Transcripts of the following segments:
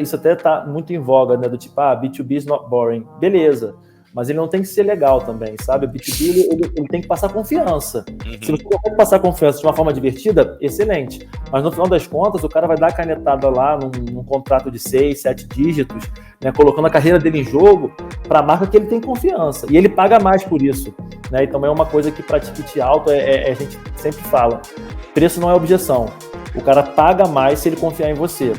isso até tá muito em voga, né? Do tipo, B2B is not boring. Beleza. Mas ele não tem que ser legal também, sabe? O B2B, ele tem que passar confiança. Se você consegue passar confiança de uma forma divertida, excelente. Mas no final das contas, o cara vai dar a canetada lá num contrato de 6, 7 dígitos, né? Colocando a carreira dele em jogo para a marca que ele tem confiança. E ele paga mais por isso, né? Então é uma coisa que para ticket alto, a gente sempre fala. Preço não é objeção. O cara paga mais se ele confiar em você.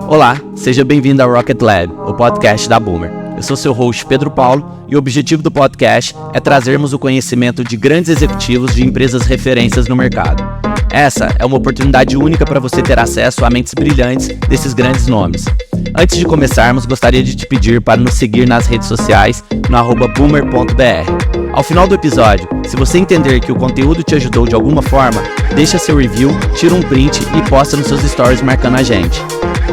Olá, seja bem-vindo ao Rocket Lab, o podcast da Boomer. Eu sou seu host Pedro Paulo e o objetivo do podcast é trazermos o conhecimento de grandes executivos de empresas referências no mercado. Essa é uma oportunidade única para você ter acesso a mentes brilhantes desses grandes nomes. Antes de começarmos, gostaria de te pedir para nos seguir nas redes sociais no @boomer.br. Ao final do episódio, se você entender que o conteúdo te ajudou de alguma forma, deixa seu review, tira um print e posta nos seus stories marcando a gente.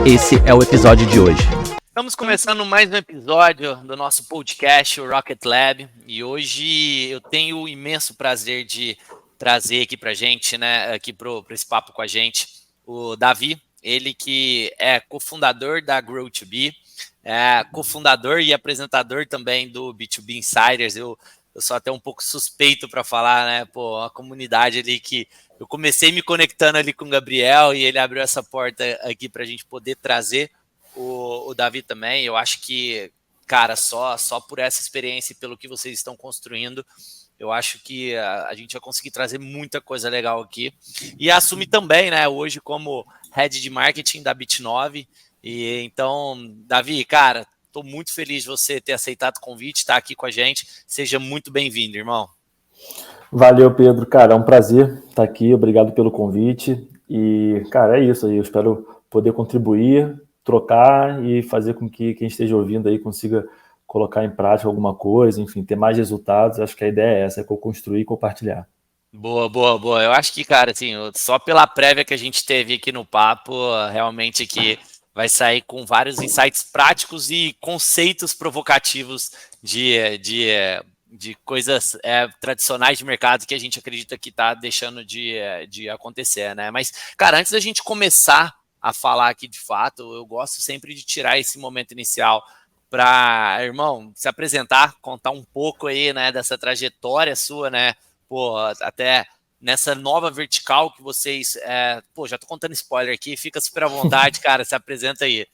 Esse é o episódio de hoje. Estamos começando mais um episódio do nosso podcast, o Rocket Lab, e hoje eu tenho o imenso prazer de trazer aqui pra gente, né, aqui para esse papo com a gente, o Davi, ele que é cofundador da Grow2B, é cofundador e apresentador também do B2B Insiders. Eu sou até um pouco suspeito para falar, né, a comunidade ali que eu comecei me conectando ali com o Gabriel e ele abriu essa porta aqui para a gente poder trazer o Davi também. Eu acho que, cara, só por essa experiência e pelo que vocês estão construindo, eu acho que a gente vai conseguir trazer muita coisa legal aqui. E assumir também, né, hoje como Head de Marketing da Bit9. E então, Davi, cara, estou muito feliz de você ter aceitado o convite, estar aqui com a gente. Seja muito bem-vindo, irmão. Valeu, Pedro. Cara, é um prazer estar aqui. Obrigado pelo convite. E, cara, é isso aí. Eu espero poder contribuir, trocar e fazer com que quem esteja ouvindo aí consiga colocar em prática alguma coisa, enfim, ter mais resultados. Acho que a ideia é essa, é construir e compartilhar. Boa. Eu acho que, cara, assim, só pela prévia que a gente teve aqui no papo, realmente que vai sair com vários insights práticos e conceitos provocativos de coisas tradicionais de mercado que a gente acredita que está deixando de acontecer, né? Mas, cara, antes da gente começar a falar aqui de fato, eu gosto sempre de tirar esse momento inicial para, irmão, se apresentar, contar um pouco aí, né, dessa trajetória sua, né? Até nessa nova vertical que vocês... já tô contando spoiler aqui, fica super à vontade, cara, se apresenta aí.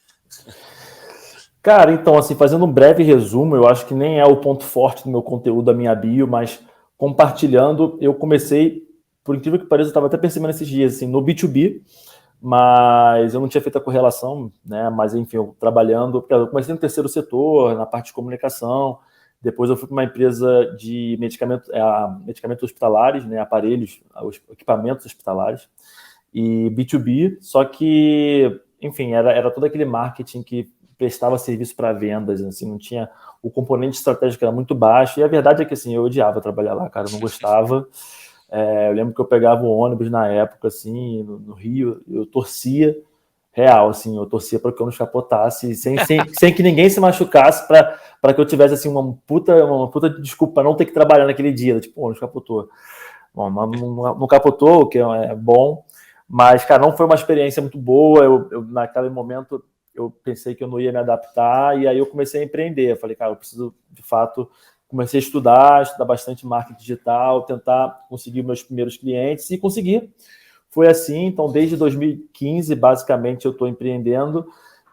Cara, então, assim, fazendo um breve resumo, eu acho que nem é o ponto forte do meu conteúdo, da minha bio, mas compartilhando, eu comecei, por incrível que pareça, eu estava até percebendo esses dias, assim, no B2B, mas eu não tinha feito a correlação, né, mas enfim, eu trabalhando, porque eu comecei no terceiro setor, na parte de comunicação, depois eu fui para uma empresa de medicamentos hospitalares, né, aparelhos, equipamentos hospitalares, e B2B, só que, enfim, era todo aquele marketing que prestava serviço para vendas, assim, não tinha o componente estratégico, era muito baixo, e a verdade é que, assim, eu odiava trabalhar lá, cara, eu não gostava. Eu lembro que eu pegava o ônibus na época, assim, no Rio, eu torcia real, assim, eu torcia para que eu não escapotasse, sem que ninguém se machucasse, para que eu tivesse, assim, uma puta desculpa para não ter que trabalhar naquele dia, tipo, não escapotou. Bom, não capotou, o que é bom, mas, cara, não foi uma experiência muito boa, eu naquele momento eu pensei que eu não ia me adaptar, e aí eu comecei a empreender. Eu falei, cara, eu preciso, de fato, comecei a estudar bastante marketing digital, tentar conseguir meus primeiros clientes, e consegui. Foi assim, então, desde 2015, basicamente, eu estou empreendendo,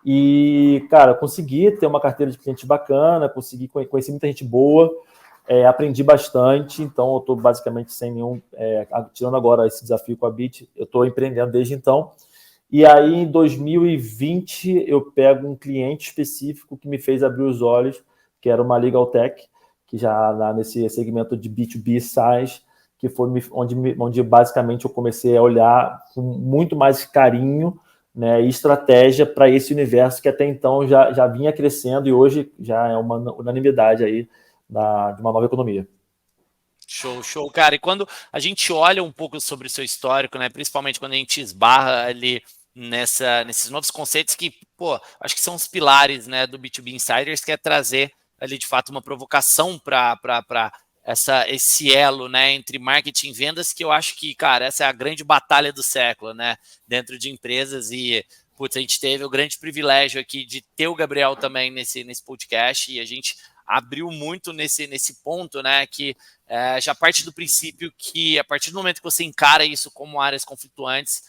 e, cara, consegui ter uma carteira de clientes bacana, consegui conhecer muita gente boa, aprendi bastante, então eu estou basicamente sem nenhum... tirando agora esse desafio com a Bit, eu estou empreendendo desde então. E aí, em 2020, eu pego um cliente específico que me fez abrir os olhos, que era uma Legal Tech, que já nesse segmento de B2B SaaS, que foi onde basicamente eu comecei a olhar com muito mais carinho, né, e estratégia para esse universo que até então já vinha crescendo e hoje já é uma unanimidade aí de uma nova economia. Show, cara. E quando a gente olha um pouco sobre o seu histórico, né, principalmente quando a gente esbarra ali nesses novos conceitos que, acho que são os pilares, né, do B2B Insiders, que é trazer ali, de fato, uma provocação para esse elo, né, entre marketing e vendas, que eu acho que, cara, essa é a grande batalha do século, né, dentro de empresas. E, putz, a gente teve o grande privilégio aqui de ter o Gabriel também nesse podcast, e a gente abriu muito nesse ponto, né, que já parte do princípio que a partir do momento que você encara isso como áreas conflituantes,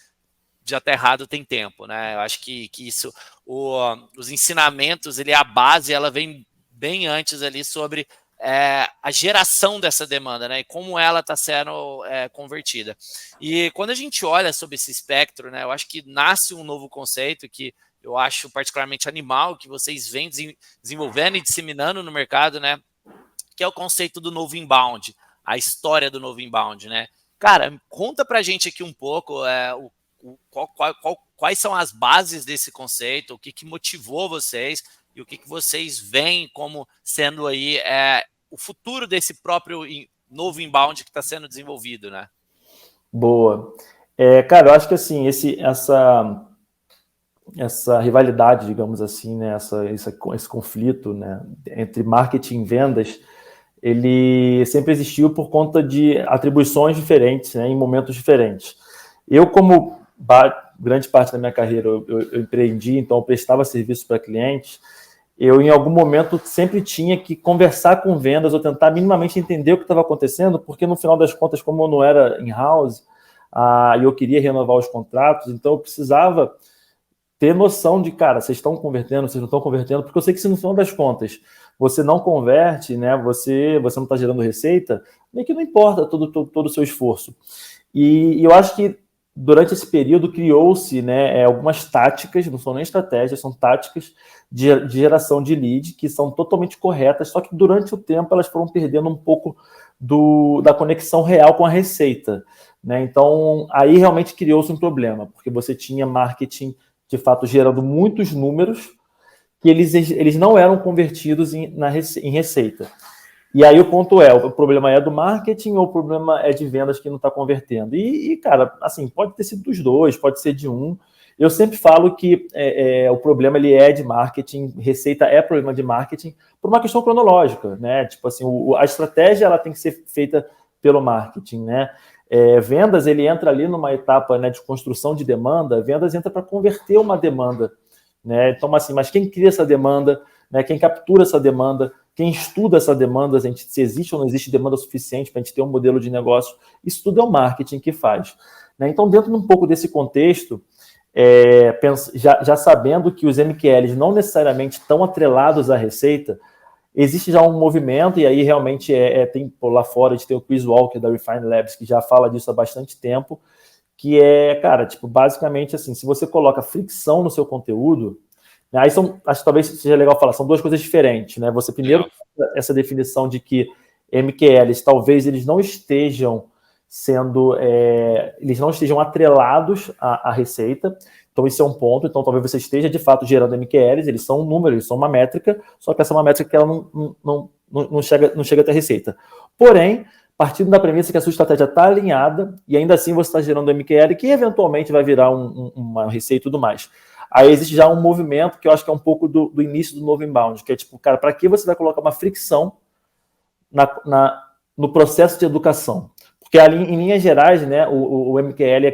já tá errado tem tempo, né? Eu acho que isso, os ensinamentos, a base, ela vem bem antes ali sobre a geração dessa demanda, né? E como ela está sendo convertida. E quando a gente olha sobre esse espectro, né? Eu acho que nasce um novo conceito que eu acho particularmente animal, que vocês vêm desenvolvendo e disseminando no mercado, né? Que é o conceito do novo inbound, a história do novo inbound, né? Cara, conta pra gente aqui um pouco quais são as bases desse conceito, o que motivou vocês e o que vocês veem como sendo aí o futuro desse próprio novo inbound que está sendo desenvolvido, né? Boa. Cara, eu acho que assim, essa rivalidade, digamos assim, né, esse conflito, né, entre marketing e vendas, ele sempre existiu por conta de atribuições diferentes, né, em momentos diferentes. Eu, como grande parte da minha carreira, eu empreendi, então eu prestava serviço para clientes, eu em algum momento sempre tinha que conversar com vendas ou tentar minimamente entender o que estava acontecendo, porque no final das contas, como eu não era in-house, e eu queria renovar os contratos, então eu precisava ter noção de, cara, vocês estão convertendo, vocês não estão convertendo, porque eu sei que se no final das contas você não converte, né, você não está gerando receita, nem que não importa todo o seu esforço. E eu acho que durante esse período criou-se, né, algumas táticas, não são nem estratégias, são táticas de geração de lead que são totalmente corretas, só que durante o tempo elas foram perdendo um pouco da conexão real com a receita, né? Então, aí realmente criou-se um problema, porque você tinha marketing, de fato, gerando muitos números que eles não eram convertidos em receita. E aí o ponto o problema é do marketing ou o problema é de vendas que não está convertendo? E, cara, assim, pode ter sido dos dois, pode ser de um. Eu sempre falo que o problema ele é de marketing, receita é problema de marketing, por uma questão cronológica, né? Tipo assim, a estratégia ela tem que ser feita pelo marketing, né? Vendas, ele entra ali numa etapa, né, de construção de demanda, vendas entra para converter uma demanda, né? Então, assim, mas quem cria essa demanda, né, quem captura essa demanda, quem estuda essa demanda, se existe ou não existe demanda suficiente para a gente ter um modelo de negócio, isso tudo é o marketing que faz, né? Então, dentro de um pouco desse contexto, já sabendo que os MQLs não necessariamente estão atrelados à receita, existe já um movimento, e aí realmente tem lá fora, a gente tem o Chris Walker da Refine Labs, que já fala disso há bastante tempo, que cara, tipo, basicamente assim, se você coloca fricção no seu conteúdo, né, aí acho que talvez seja legal falar, são duas coisas diferentes, né? Você primeiro, essa definição de que MQLs, talvez eles não estejam atrelados à receita. Então, esse é um ponto. Então, talvez você esteja, de fato, gerando MQLs, eles são um número, eles são uma métrica, só que essa é uma métrica que ela não chega até a receita. Porém, partindo da premissa que a sua estratégia está alinhada, e ainda assim você está gerando MQL, que eventualmente vai virar uma receita e tudo mais. Aí existe já um movimento que eu acho que é um pouco do início do novo inbound, que é tipo, cara, para que você vai colocar uma fricção no processo de educação? Porque ali, em linhas gerais, né, o MQL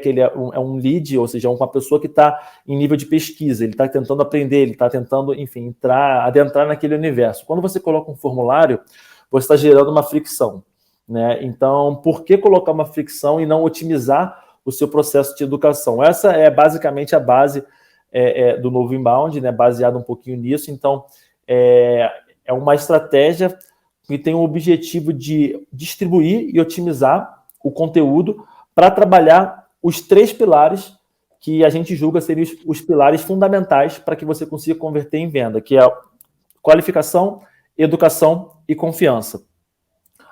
é um lead, ou seja, uma pessoa que está em nível de pesquisa, ele está tentando aprender, ele está tentando, enfim, adentrar naquele universo. Quando você coloca um formulário, você está gerando uma fricção, né? Então, por que colocar uma fricção e não otimizar o seu processo de educação? Essa é basicamente a base do novo inbound, né, baseado um pouquinho nisso. Então, é uma estratégia que tem o objetivo de distribuir e otimizar o conteúdo para trabalhar os 3 pilares que a gente julga serem os pilares fundamentais para que você consiga converter em venda, que é qualificação, educação e confiança.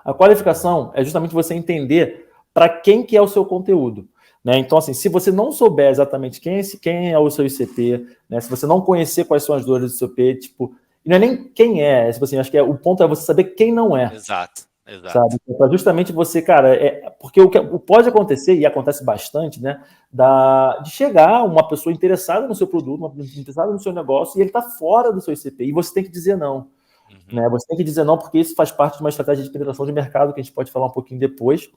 A qualificação é justamente você entender para quem que é o seu conteúdo, né? Então, assim, se você não souber exatamente quem é o seu ICP, né? Se você não conhecer quais são as dores do seu ICP, tipo, e não é nem quem tipo assim, acho que o ponto é você saber quem não é. Exato. Sabe? Para justamente você, cara, porque o que pode acontecer, e acontece bastante, né? De chegar uma pessoa interessada no seu produto, uma pessoa interessada no seu negócio, e ele está fora do seu ICP, e você tem que dizer não. Né? Você tem que dizer não, porque isso faz parte de uma estratégia de penetração de mercado, que a gente pode falar um pouquinho depois.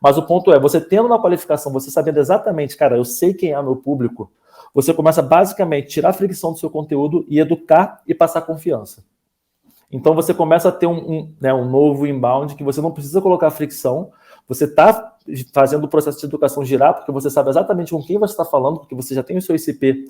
Mas o ponto você tendo uma qualificação, você sabendo exatamente, cara, eu sei quem é o meu público, você começa basicamente a tirar a fricção do seu conteúdo e educar e passar confiança. Então você começa a ter um novo inbound que você não precisa colocar fricção, você está fazendo o processo de educação girar, porque você sabe exatamente com quem você está falando, porque você já tem o seu ICP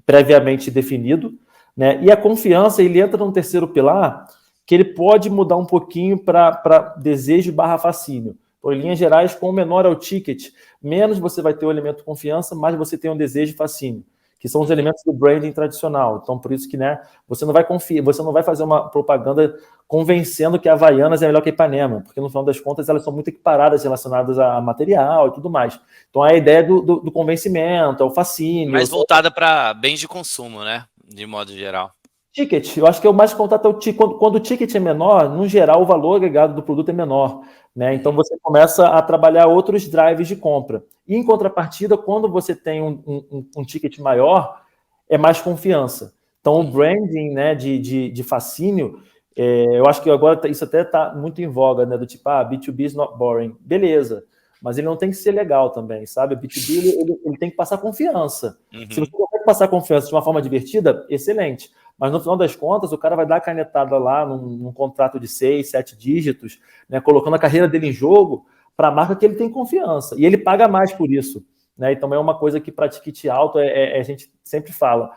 previamente definido, né? E a confiança, ele entra num terceiro pilar, que ele pode mudar um pouquinho para desejo / fascínio. Por linhas gerais, quanto menor é o ticket, menos você vai ter o elemento confiança, mais você tem um desejo e fascínio, que são os elementos do branding tradicional. Então, por isso que, né, você não vai confiar, você não vai fazer uma propaganda convencendo que a Havaianas é melhor que a Ipanema, porque no final das contas elas são muito equiparadas relacionadas a material e tudo mais. Então, a ideia do convencimento, é o fascínio. Mais voltada para bens de consumo, né? De modo geral. Ticket, eu acho que é o mais contato é o ticket. Quando o ticket é menor, no geral, o valor agregado do produto é menor, né? Então você começa a trabalhar outros drives de compra. E em contrapartida, quando você tem um ticket maior, é mais confiança. Então o branding, né, de fascínio, eu acho que agora isso até está muito em voga, né? Do tipo, B2B is not boring. Beleza, mas ele não tem que ser legal também, sabe? O B2B ele tem que passar confiança. Se você consegue passar confiança de uma forma divertida, excelente. Mas no final das contas, o cara vai dar a canetada lá num contrato de 6, 7 dígitos, né, colocando a carreira dele em jogo para a marca que ele tem confiança. E ele paga mais por isso, né? Então é uma coisa que para ticket alto a gente sempre fala.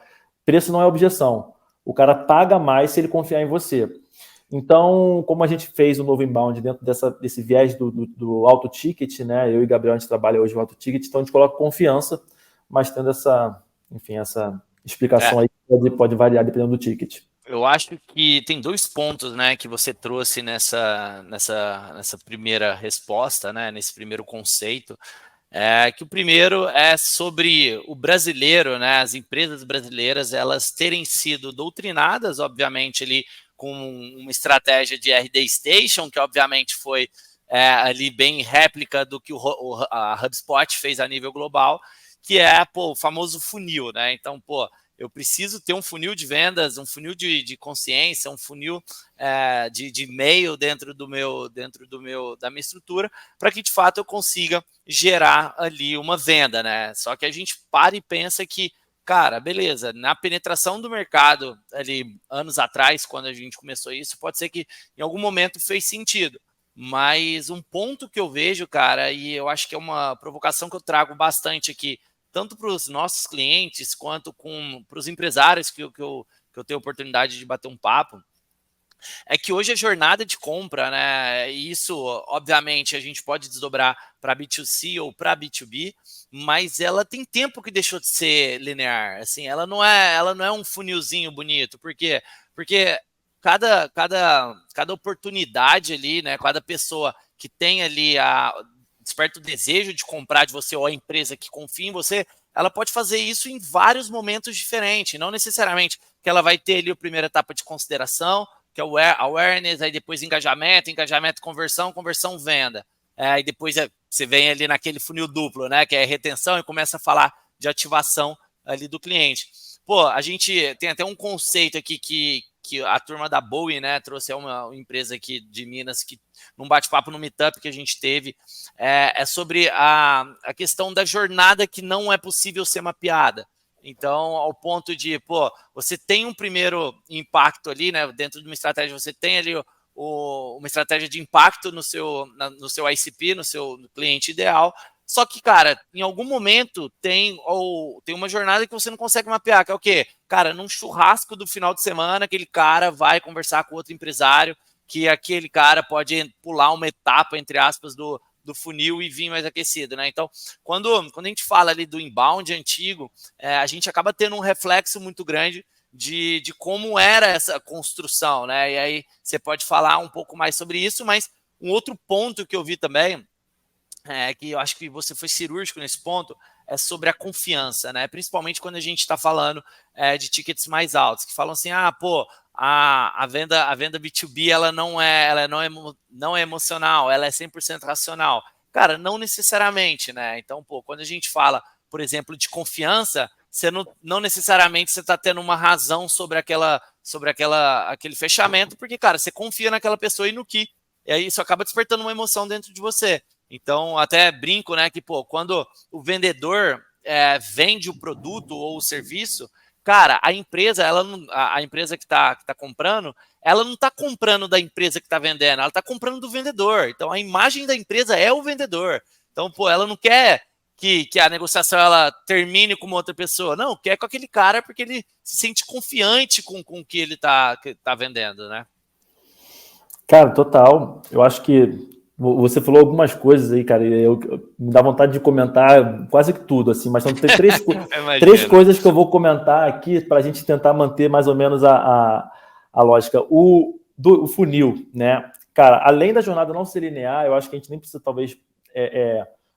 Preço não é objeção. O cara paga mais se ele confiar em você. Então, como a gente fez o novo inbound dentro desse viés do alto ticket, né? Eu e o Gabriel, a gente trabalha hoje o alto ticket, então a gente coloca confiança, mas tendo essa explicação aí que pode variar dependendo do ticket. Eu acho que tem 2 pontos, né, que você trouxe nessa primeira resposta, né, nesse primeiro conceito. Que o primeiro é sobre o brasileiro, né, as empresas brasileiras, elas terem sido doutrinadas, obviamente, ali com uma estratégia de RD Station, que obviamente foi ali bem réplica do que a HubSpot fez a nível global, que é o famoso funil, né? Então, eu preciso ter um funil de vendas, um funil de consciência, um funil de e-mail dentro da minha estrutura, para que de fato eu consiga gerar ali uma venda, né? Só que a gente para e pensa que, cara, beleza, na penetração do mercado ali anos atrás, quando a gente começou isso, pode ser que em algum momento fez sentido. Mas um ponto que eu vejo, cara, e eu acho que é uma provocação que eu trago bastante aqui, tanto para os nossos clientes quanto para os empresários que eu tenho a oportunidade de bater um papo, é que hoje a jornada de compra, né? Isso, obviamente, a gente pode desdobrar para B2C ou para B2B, mas ela tem tempo que deixou de ser linear. Assim, ela não é um funilzinho bonito. Por quê? Porque cada oportunidade ali, né? Cada pessoa que tem ali desperta o desejo de comprar de você ou a empresa que confia em você, ela pode fazer isso em vários momentos diferentes. Não necessariamente que ela vai ter ali a primeira etapa de consideração, que é o awareness, aí depois engajamento, conversão, venda. E depois você vem ali naquele funil duplo, né, que é retenção e começa a falar de ativação ali do cliente. A gente tem até um conceito aqui que a turma da Bowie, né, trouxe uma empresa aqui de Minas, que num bate-papo no Meetup que a gente teve, é sobre a questão da jornada que não é possível ser mapeada. Então, ao ponto de, você tem um primeiro impacto ali, né? Dentro de uma estratégia, você tem ali uma estratégia de impacto no seu ICP, no seu cliente ideal. Só que, cara, em algum momento tem uma jornada que você não consegue mapear, que é o quê? Cara, num churrasco do final de semana, aquele cara vai conversar com outro empresário, que aquele cara pode pular uma etapa, entre aspas, do funil e vir mais aquecido, né? Então, quando a gente fala ali do inbound antigo, a gente acaba tendo um reflexo muito grande de como era essa construção, né? E aí você pode falar um pouco mais sobre isso, mas um outro ponto que eu vi também, que eu acho que você foi cirúrgico nesse ponto, é sobre a confiança, né? Principalmente quando a gente está falando de tickets mais altos, que falam assim, a venda B2B ela não é emocional, ela é 100% racional. Cara, não necessariamente, né? Então, quando a gente fala, por exemplo, de confiança, você não necessariamente você está tendo uma razão sobre aquele fechamento, porque, cara, você confia naquela pessoa e aí isso acaba despertando uma emoção dentro de você. Então, até brinco, né, que, quando o vendedor vende o produto ou o serviço, cara, a empresa, a empresa que tá comprando, ela não está comprando da empresa que está vendendo, ela está comprando do vendedor. Então, a imagem da empresa é o vendedor. Então, pô, ela não quer que a negociação ela termine com uma outra pessoa. Não, quer com aquele cara porque ele se sente confiante com o que ele tá vendendo, né? Cara, total. Eu acho que você falou algumas coisas aí, cara, e me dá vontade de comentar quase que tudo, assim, mas são três coisas que eu vou comentar aqui para a gente tentar manter mais ou menos a lógica. O funil, né? Cara, além da jornada não ser linear, eu acho que a gente nem precisa, talvez,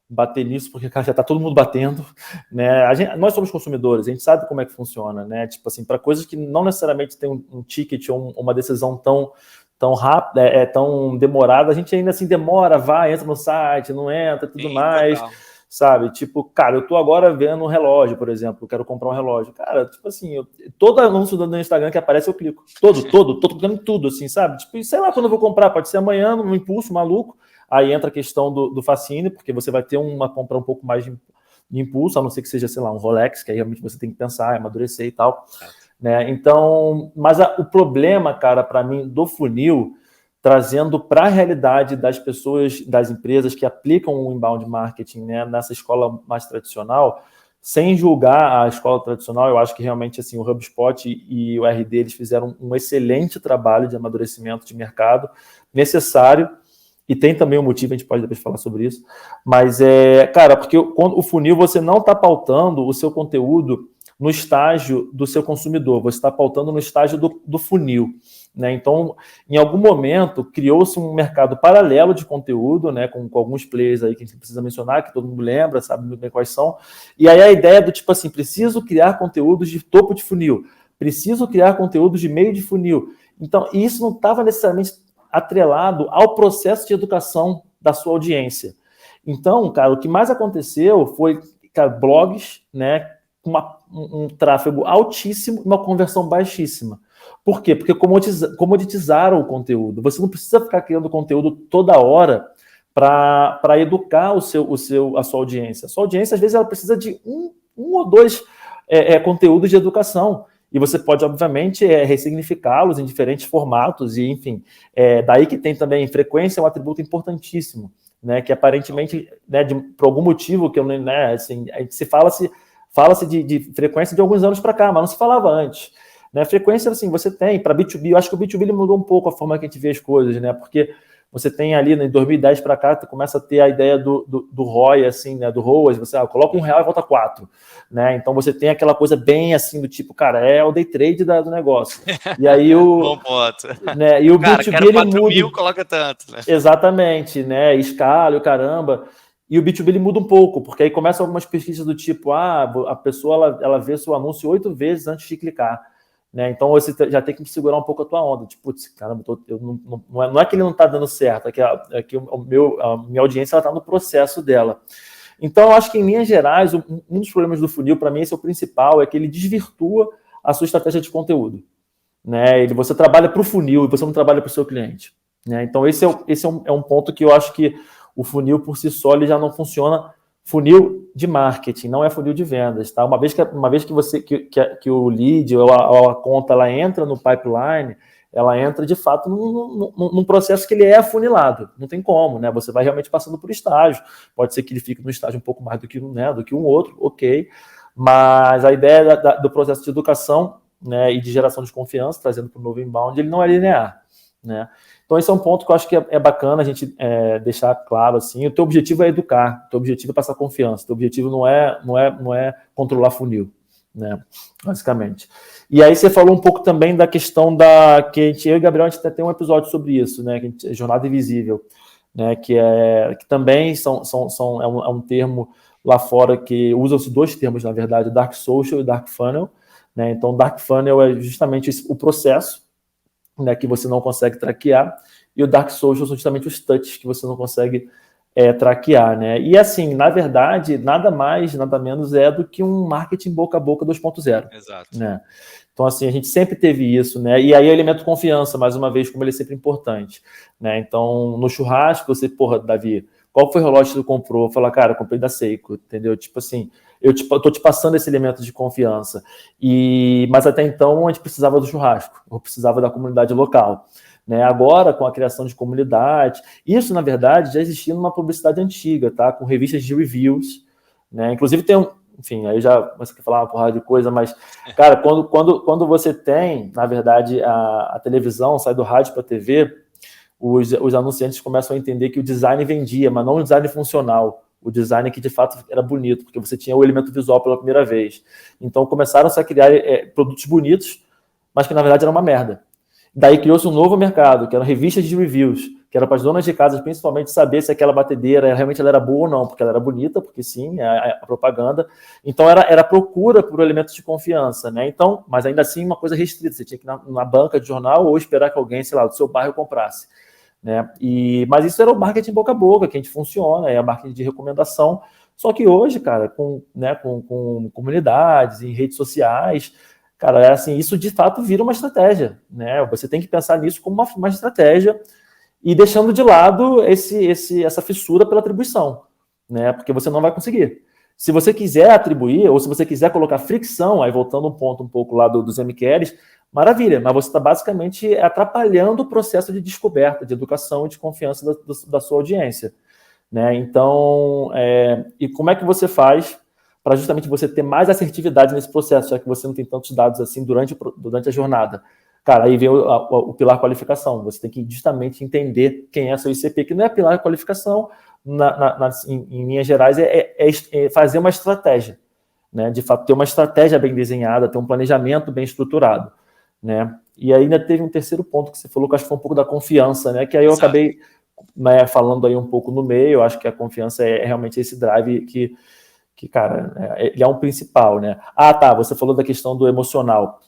bater nisso, porque, cara, já está todo mundo batendo, né? Nós somos consumidores, a gente sabe como é que funciona, né? Tipo assim, para coisas que não necessariamente tem um ticket ou uma decisão tão rápida, tão demorada, a gente ainda assim demora, vai, entra no site, não entra, tudo mais, total. Sabe? Tipo, cara, eu tô agora vendo um relógio, por exemplo, eu quero comprar um relógio. Cara, tipo assim, todo anúncio do Instagram que aparece eu clico. Tô clicando tudo, assim, sabe? Tipo, sei lá quando eu vou comprar, pode ser amanhã, num impulso maluco, aí entra a questão do fascínio, porque você vai ter uma compra um pouco mais de impulso, a não ser que seja, sei lá, um Rolex, que aí realmente você tem que pensar, amadurecer e tal. Né? Então, mas o problema, cara, para mim, do funil, trazendo para a realidade das pessoas, das empresas que aplicam o inbound marketing, né, nessa escola mais tradicional, sem julgar a escola tradicional, eu acho que realmente assim, o HubSpot e o RD eles fizeram um excelente trabalho de amadurecimento de mercado, necessário, e tem também um motivo, a gente pode depois falar sobre isso, mas cara, porque quando o funil você não está pautando o seu conteúdo no estágio do seu consumidor, você está pautando no estágio do funil. Né? Então, em algum momento, criou-se um mercado paralelo de conteúdo, né? com alguns players aí que a gente precisa mencionar, que todo mundo lembra, sabe muito bem quais são. E aí a ideia do tipo assim, preciso criar conteúdos de topo de funil, preciso criar conteúdos de meio de funil. Então, isso não estava necessariamente atrelado ao processo de educação da sua audiência. Então, cara, o que mais aconteceu foi, cara, blogs, né? Um tráfego altíssimo e uma conversão baixíssima. Por quê? Porque comoditizaram o conteúdo. Você não precisa ficar criando conteúdo toda hora para educar a sua audiência. A sua audiência, às vezes, ela precisa de um ou dois conteúdos de educação. E você pode, obviamente, ressignificá-los em diferentes formatos. E, enfim, daí que tem também frequência, é um atributo importantíssimo. Né, que aparentemente, né, por algum motivo, que eu, né, assim, a gente fala-se de frequência de alguns anos para cá, mas não se falava antes. Né? Frequência, assim, você tem para B2B, eu acho que o B2B mudou um pouco a forma que a gente vê as coisas, né? Porque você tem ali, em 2010 para cá, você começa a ter a ideia do ROI, assim, né? Do ROAS, você coloca R$1 e volta 4. Né? Então você tem aquela coisa bem assim, do tipo, cara, é o day trade do negócio. E aí Bom ponto. Né? E o cara, B2B, ele muda. 4.000, coloca tanto. Né? Exatamente, né? Escala, o caramba. E o B2B ele muda um pouco, porque aí começam algumas pesquisas do tipo, a pessoa ela vê seu anúncio 8 vezes antes de clicar. Né? Então você já tem que segurar um pouco a tua onda. Tipo, putz, caramba, não é que ele não está dando certo, é que a minha audiência está no processo dela. Então, eu acho que, em linhas gerais, um dos problemas do funil, para mim, esse é o principal, é que ele desvirtua a sua estratégia de conteúdo. Né? Você trabalha para o funil e você não trabalha para o seu cliente. Né? Então, esse é um ponto que eu acho que o funil, por si só, ele já não funciona. Funil de marketing, não é funil de vendas. Tá? Uma vez que o lead ou a conta ela entra no pipeline, ela entra, de fato, num processo que ele é afunilado. Não tem como, né? Você vai realmente passando por estágio. Pode ser que ele fique no estágio um pouco mais do que um outro, ok. Mas a ideia do processo de educação, né, e de geração de confiança, trazendo para o novo inbound, ele não é linear. Né? Então, esse é um ponto que eu acho que é bacana a gente deixar claro. Assim, o teu objetivo é educar, o teu objetivo é passar confiança, o teu objetivo não é controlar funil. Né, basicamente. E aí você falou um pouco também da questão que eu e o Gabriel, a gente até tem um episódio sobre isso, né, que jornada invisível, né, que também é um termo lá fora que usam-se dois termos, na verdade, Dark Social e Dark Funnel. Né, então, Dark Funnel é justamente o processo, né, que você não consegue traquear, e o Dark Social são justamente os touches que você não consegue traquear, né? E assim, na verdade, nada mais, nada menos do que um marketing boca a boca 2.0. Exato. Né? Então, assim, a gente sempre teve isso, né? E aí, elemento confiança, mais uma vez, como ele é sempre importante. Né? Então, no churrasco, você, Davi, qual foi o relógio que tu comprou? Fala, cara, eu comprei da Seiko, entendeu? Tipo assim, eu tô te passando esse elemento de confiança. Mas até então a gente precisava do churrasco, ou precisava da comunidade local. Né? Agora, com a criação de comunidade, isso, na verdade, já existia numa publicidade antiga, tá? Com revistas de reviews, né? Inclusive tem enfim, aí já você quer falar uma porrada de coisa, mas, cara, quando você tem, na verdade, a televisão sai do rádio para a TV, os anunciantes começam a entender que o design vendia, mas não o design funcional, o design que de fato era bonito, porque você tinha o elemento visual pela primeira vez. Então começaram-se a criar produtos bonitos, mas que na verdade era uma merda. Daí criou-se um novo mercado, que eram revistas de reviews, que era para as donas de casa, principalmente, saber se aquela batedeira realmente ela era boa ou não, porque ela era bonita, porque sim, a propaganda. Então era procura por elementos de confiança, né? Então, mas ainda assim uma coisa restrita, você tinha que ir na banca de jornal ou esperar que alguém, sei lá, do seu bairro comprasse. Né? Mas isso era o marketing boca a boca, que a gente funciona, é a marketing de recomendação. Só que hoje, cara, com comunidades, em redes sociais, cara, assim, isso de fato vira uma estratégia, né? Você tem que pensar nisso como uma estratégia e deixando de lado essa fissura pela atribuição, né? Porque você não vai conseguir. Se você quiser atribuir, ou se você quiser colocar fricção, aí voltando um ponto um pouco lá dos MQLs, maravilha, mas você está basicamente atrapalhando o processo de descoberta, de educação e de confiança da sua audiência. Né? Então, e como é que você faz para justamente você ter mais assertividade nesse processo, já que você não tem tantos dados assim durante a jornada? Cara, aí vem o pilar qualificação. Você tem que justamente entender quem é seu ICP, que não é pilar qualificação, em linhas gerais, é fazer uma estratégia. Né? De fato, ter uma estratégia bem desenhada, ter um planejamento bem estruturado. Né? E ainda teve um terceiro ponto que você falou, que eu acho que foi um pouco da confiança, né? Que aí eu acabei falando aí um pouco no meio. Eu acho que a confiança é realmente esse drive que cara, ele é um principal, né? Ah, tá, você falou da questão do emocional.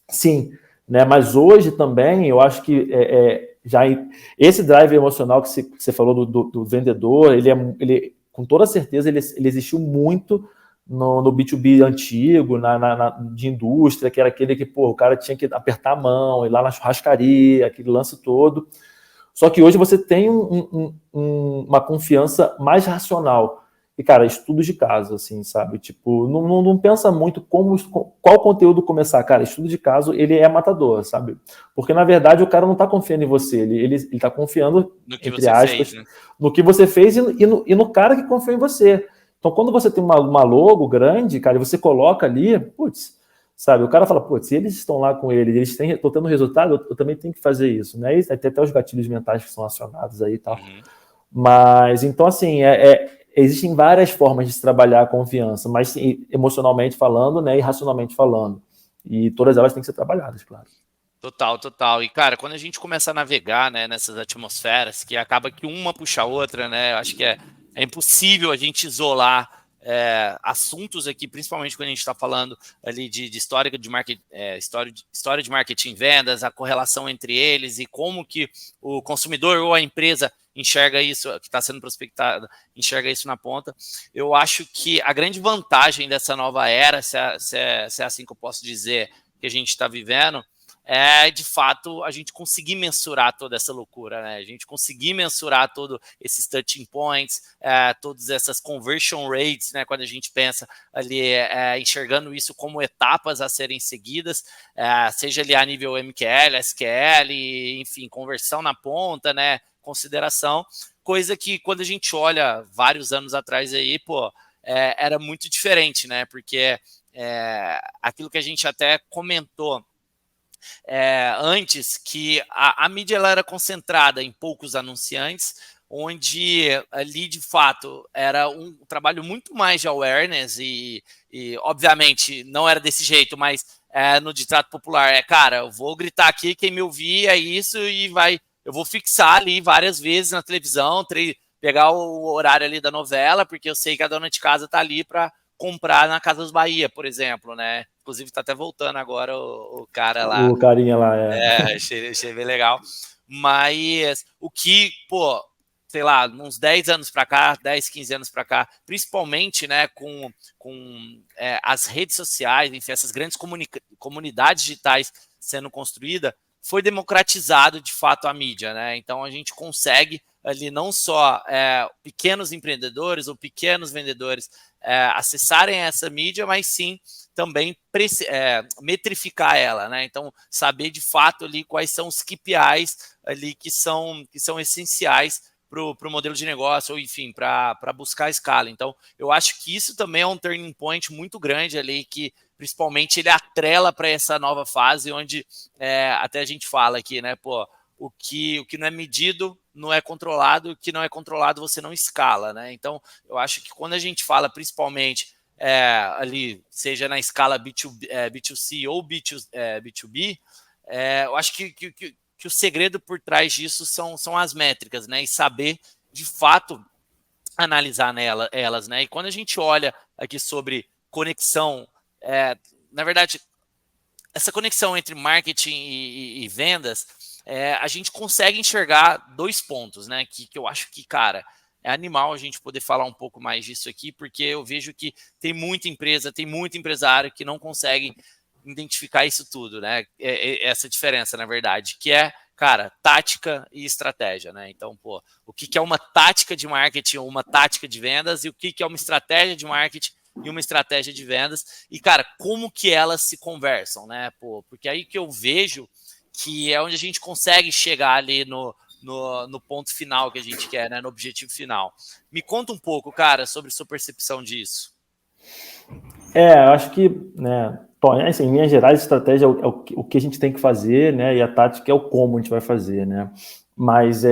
Sim, né? Mas hoje também eu acho que já esse drive emocional que você falou do vendedor, ele com toda certeza ele existiu muito no B2B antigo, de indústria, que era aquele que, pô, o cara tinha que apertar a mão, ir lá na churrascaria, aquele lance todo. Só que hoje você tem uma confiança mais racional. E, cara, estudos de caso, assim, sabe? Tipo, não pensa muito qual conteúdo começar. Cara, estudo de caso, ele é matador, sabe? Porque, na verdade, o cara não tá confiando em você. Ele tá confiando, entre aspas, fez, né? No que você fez e no cara que confiou em você. Então, quando você tem uma logo grande, cara, e você coloca ali, putz, sabe? O cara fala, putz, se eles estão lá com ele, eles estão tendo resultado, eu também tenho que fazer isso, né? E tem até os gatilhos mentais que são acionados aí e tal. Uhum. Mas, então, assim, existem várias formas de se trabalhar a confiança, mas emocionalmente falando, né, e racionalmente falando. E todas elas têm que ser trabalhadas, claro. Total. E, cara, quando a gente começa a navegar, né, nessas atmosferas, que acaba que uma puxa a outra, né, eu acho que é impossível a gente isolar assuntos aqui, principalmente quando a gente está falando ali de história de marketing, história de marketing e vendas, a correlação entre eles e como que o consumidor ou a empresa enxerga isso, que está sendo prospectado, enxerga isso na ponta. Eu acho que a grande vantagem dessa nova era, se é assim que eu posso dizer, que a gente está vivendo, é, de fato, a gente conseguir mensurar toda essa loucura, né? A gente conseguir mensurar todos esses touching points, todas essas conversion rates, né? Quando a gente pensa ali, enxergando isso como etapas a serem seguidas, seja ali a nível MQL, SQL, enfim, conversão na ponta, né? Consideração, coisa que quando a gente olha vários anos atrás aí, pô, era muito diferente, né? Porque aquilo que a gente até comentou antes, que a mídia ela era concentrada em poucos anunciantes, onde ali, de fato, era um trabalho muito mais de awareness e obviamente, não era desse jeito, mas no ditado popular, cara, eu vou gritar aqui, quem me ouvir é isso e eu vou fixar ali várias vezes na televisão, pegar o horário ali da novela, porque eu sei que a dona de casa tá ali para comprar na Casas Bahia, por exemplo, né? Inclusive tá até voltando agora o cara lá. O carinha lá, achei bem legal. Mas o que, pô, sei lá, uns 10 anos para cá, 10, 15 anos para cá, principalmente, né, com as redes sociais, enfim, essas grandes comunidades digitais sendo construídas, foi democratizado, de fato, a mídia, né? Então, a gente consegue ali não só pequenos empreendedores ou pequenos vendedores acessarem essa mídia, mas sim também metrificar ela, né? Então, saber de fato ali quais são os KPIs ali que são essenciais para o modelo de negócio, ou enfim, para buscar escala. Então, eu acho que isso também é um turning point muito grande ali, que principalmente ele atrela para essa nova fase, onde até a gente fala aqui, né? Pô, o que não é medido não é controlado, o que não é controlado você não escala, né? Então, eu acho que quando a gente fala principalmente ali, seja na escala B2C ou B2B, eu acho que o segredo por trás disso são as métricas, né? E saber, de fato, analisar elas, né? E quando a gente olha aqui sobre conexão, na verdade, essa conexão entre marketing e vendas, a gente consegue enxergar 2 pontos, né? Que eu acho que, cara, é animal a gente poder falar um pouco mais disso aqui, porque eu vejo que tem muita empresa, tem muito empresário que não consegue identificar isso tudo, né? Essa diferença, na verdade, que é, cara, tática e estratégia, né? Então, pô, o que é uma tática de marketing ou uma tática de vendas e o que é uma estratégia de marketing e uma estratégia de vendas e, cara, como que elas se conversam, né? Pô, porque aí que eu vejo que é onde a gente consegue chegar ali no ponto final que a gente quer, né? No objetivo final. Me conta um pouco, cara, sobre sua percepção disso. Eu acho que, né, assim, em linhas gerais, a estratégia é o que a gente tem que fazer, né, e a tática é o como a gente vai fazer, né, mas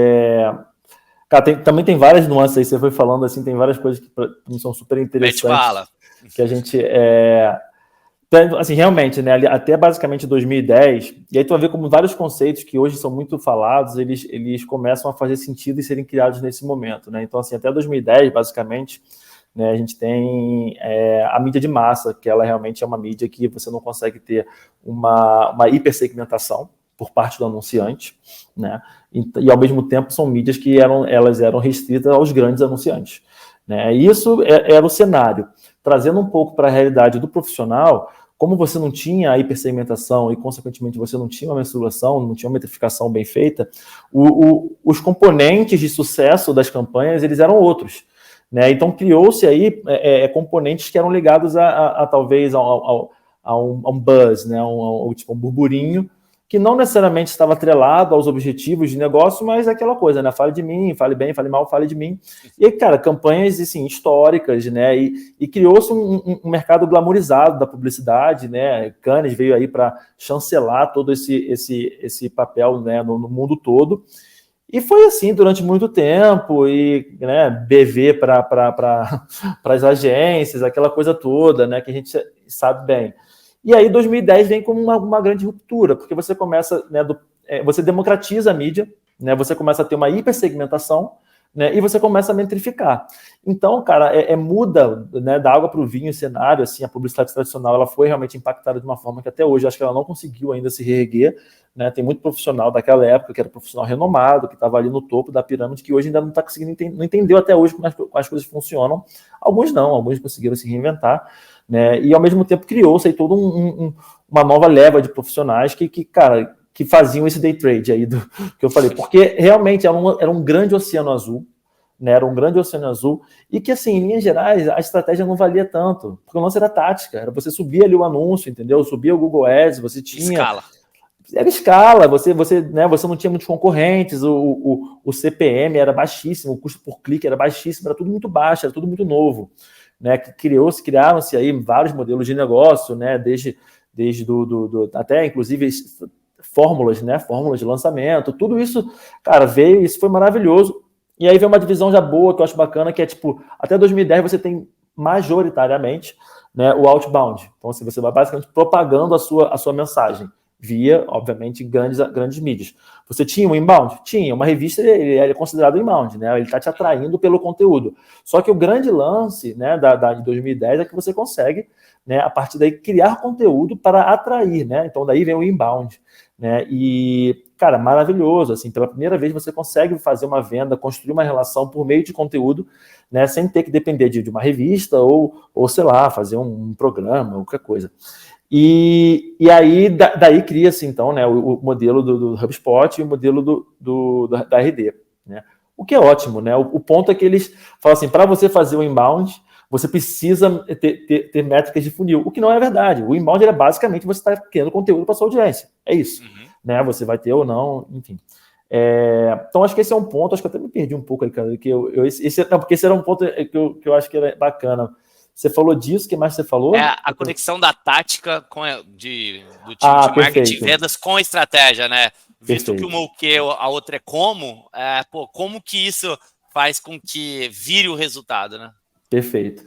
cara, também tem várias nuances aí, você foi falando, assim, tem várias coisas que pra mim são super interessantes, que a gente, assim, realmente, né, até basicamente 2010, e aí tu vai ver como vários conceitos que hoje são muito falados, eles começam a fazer sentido e serem criados nesse momento, né, então, assim, até 2010, basicamente, né, a gente tem a mídia de massa, que ela realmente é uma mídia que você não consegue ter uma hipersegmentação por parte do anunciante, né? E ao mesmo tempo são mídias que elas eram restritas aos grandes anunciantes, né? E isso era o cenário. Trazendo um pouco para a realidade do profissional, como você não tinha a hipersegmentação e, consequentemente, você não tinha uma mensuração, não tinha uma metrificação bem feita, os componentes de sucesso das campanhas, eles eram outros. Né? Então, criou-se aí componentes que eram ligados a talvez a um buzz, né? Tipo um burburinho, que não necessariamente estava atrelado aos objetivos de negócio, mas aquela coisa, né? Fale de mim, fale bem, fale mal, fale de mim. E, cara, campanhas assim, históricas, né? E criou-se um mercado glamourizado da publicidade, né? Cannes veio aí para chancelar todo esse papel, né? no mundo todo. E foi assim durante muito tempo, e, né, BV para as agências, aquela coisa toda, né, que a gente sabe bem. E aí 2010 vem como uma grande ruptura, porque você começa, né, você democratiza a mídia, né, você começa a ter uma hipersegmentação, né, e você começa a metrificar. Então, cara, muda, né, da água para o vinho o cenário, assim, a publicidade tradicional ela foi realmente impactada de uma forma que até hoje acho que ela não conseguiu ainda se reerguer, né, tem muito profissional daquela época que era profissional renomado, que estava ali no topo da pirâmide, que hoje ainda não está conseguindo, não entendeu até hoje como as coisas funcionam. Alguns não, alguns conseguiram se reinventar, né, e ao mesmo tempo criou-se aí toda uma nova leva de profissionais que cara, que faziam esse day trade aí que eu falei, porque realmente era um grande oceano azul, né? Era um grande oceano azul, e que, assim, em linhas gerais, a estratégia não valia tanto, porque o lance era tática, era você subir ali o anúncio, entendeu? Subia o Google Ads, você tinha... Escala. Era escala, você não tinha muitos concorrentes, o CPM era baixíssimo, o custo por clique era baixíssimo, era tudo muito baixo, era tudo muito novo, né? Criaram-se aí vários modelos de negócio, né? Desde até, inclusive, fórmulas, né? Fórmulas de lançamento, tudo isso, cara, veio, isso foi maravilhoso. E aí vem uma divisão já boa, que eu acho bacana, que é tipo, até 2010 você tem majoritariamente, né, o outbound. Então, assim, você vai basicamente propagando a sua mensagem via, obviamente, grandes mídias. Você tinha um inbound? Tinha. Uma revista, ele é considerado inbound, né? Ele está te atraindo pelo conteúdo. Só que o grande lance, né, de 2010 é que você consegue, né, a partir daí, criar conteúdo para atrair, né? Então, daí vem o inbound, né? E, cara, maravilhoso, assim, pela primeira vez você consegue fazer uma venda, construir uma relação por meio de conteúdo, né, sem ter que depender de uma revista ou sei lá, fazer um programa, qualquer coisa. E aí, daí cria-se, então, né, o modelo do HubSpot e o modelo da RD, né? o que é ótimo, né? O ponto é que eles falam assim, para você fazer o inbound, você precisa ter métricas de funil, o que não é verdade. O inbound é basicamente você está criando conteúdo para sua audiência, é isso. Né? Você vai ter ou não, enfim. Então, acho que esse é um ponto, acho que eu até me perdi um pouco aí, cara, porque esse era um ponto que eu acho que era bacana. Você falou disso, o que mais você falou? A conexão da tática do time de marketing e vendas com a estratégia, né? Visto que uma o que, a outra é como que isso faz com que vire o resultado, né? Perfeito.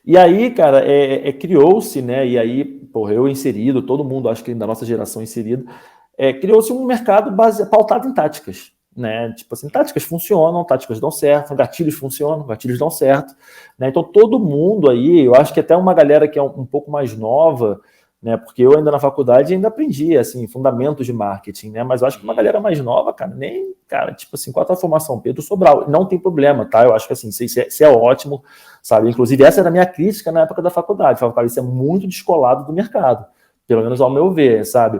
E aí, cara, criou-se, né? E aí, porra, eu inserido, todo mundo, acho que da nossa geração inserido, criou-se um mercado pautado em táticas, né? Tipo assim, táticas funcionam, táticas dão certo, gatilhos funcionam, gatilhos dão certo, né? Então todo mundo aí, eu acho que até uma galera que é um pouco mais nova, né? Porque eu ainda na faculdade ainda aprendi, assim, fundamentos de marketing, né? Mas eu acho que uma galera mais nova, cara, tipo assim, qual a tua formação? Pedro Sobral, não tem problema, tá? Eu acho que assim, isso é ótimo, sabe? Inclusive essa era a minha crítica na época da faculdade, eu falava, cara, isso é muito descolado do mercado, pelo menos ao meu ver, sabe?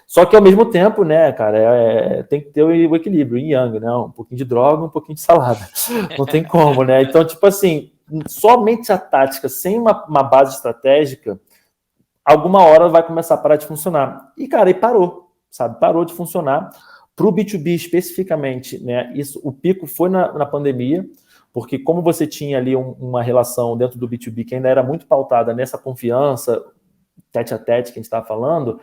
Só que ao mesmo tempo, né, cara, tem que ter o equilíbrio, yin yang, né? Um pouquinho de droga, um pouquinho de salada. Não tem como, né? Então, tipo assim, somente a tática, sem uma base estratégica, alguma hora vai começar a parar de funcionar. E, cara, e parou, sabe? Parou de funcionar. Para o B2B especificamente, né? O pico foi na pandemia, porque como você tinha ali uma relação dentro do B2B que ainda era muito pautada nessa confiança, tete a tete que a gente estava falando,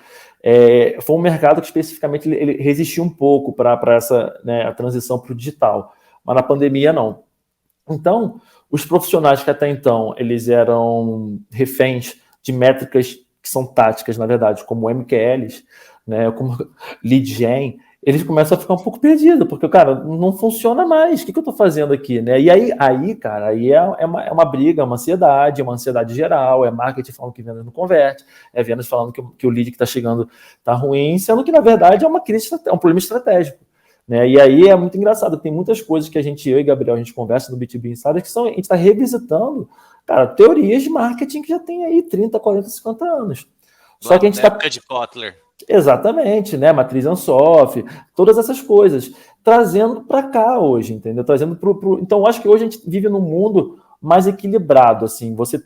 foi um mercado que especificamente ele resistiu um pouco para essa, né, a transição para o digital, mas na pandemia não. Então, os profissionais que até então eles eram reféns de métricas que são táticas, na verdade, como MQLs, né, como lead gen, eles começam a ficar um pouco perdidos, porque, cara, não funciona mais, o que eu estou fazendo aqui, né? E aí, cara, aí é uma briga, uma ansiedade geral, é marketing falando que vendas não converte, é vendas falando que o lead que está chegando está ruim, sendo que, na verdade, é uma crise, é um problema estratégico, né? E aí é muito engraçado, tem muitas coisas que eu e Gabriel, a gente conversa no B2B Insider, que a gente está revisitando, cara, teorias de marketing que já tem aí 30, 40, 50 anos. Só que a gente está... de Kotler. Exatamente, né? Matriz Ansoff, todas essas coisas, trazendo para cá hoje, entendeu? Trazendo pro... Então, acho que hoje a gente vive num mundo mais equilibrado, assim. Você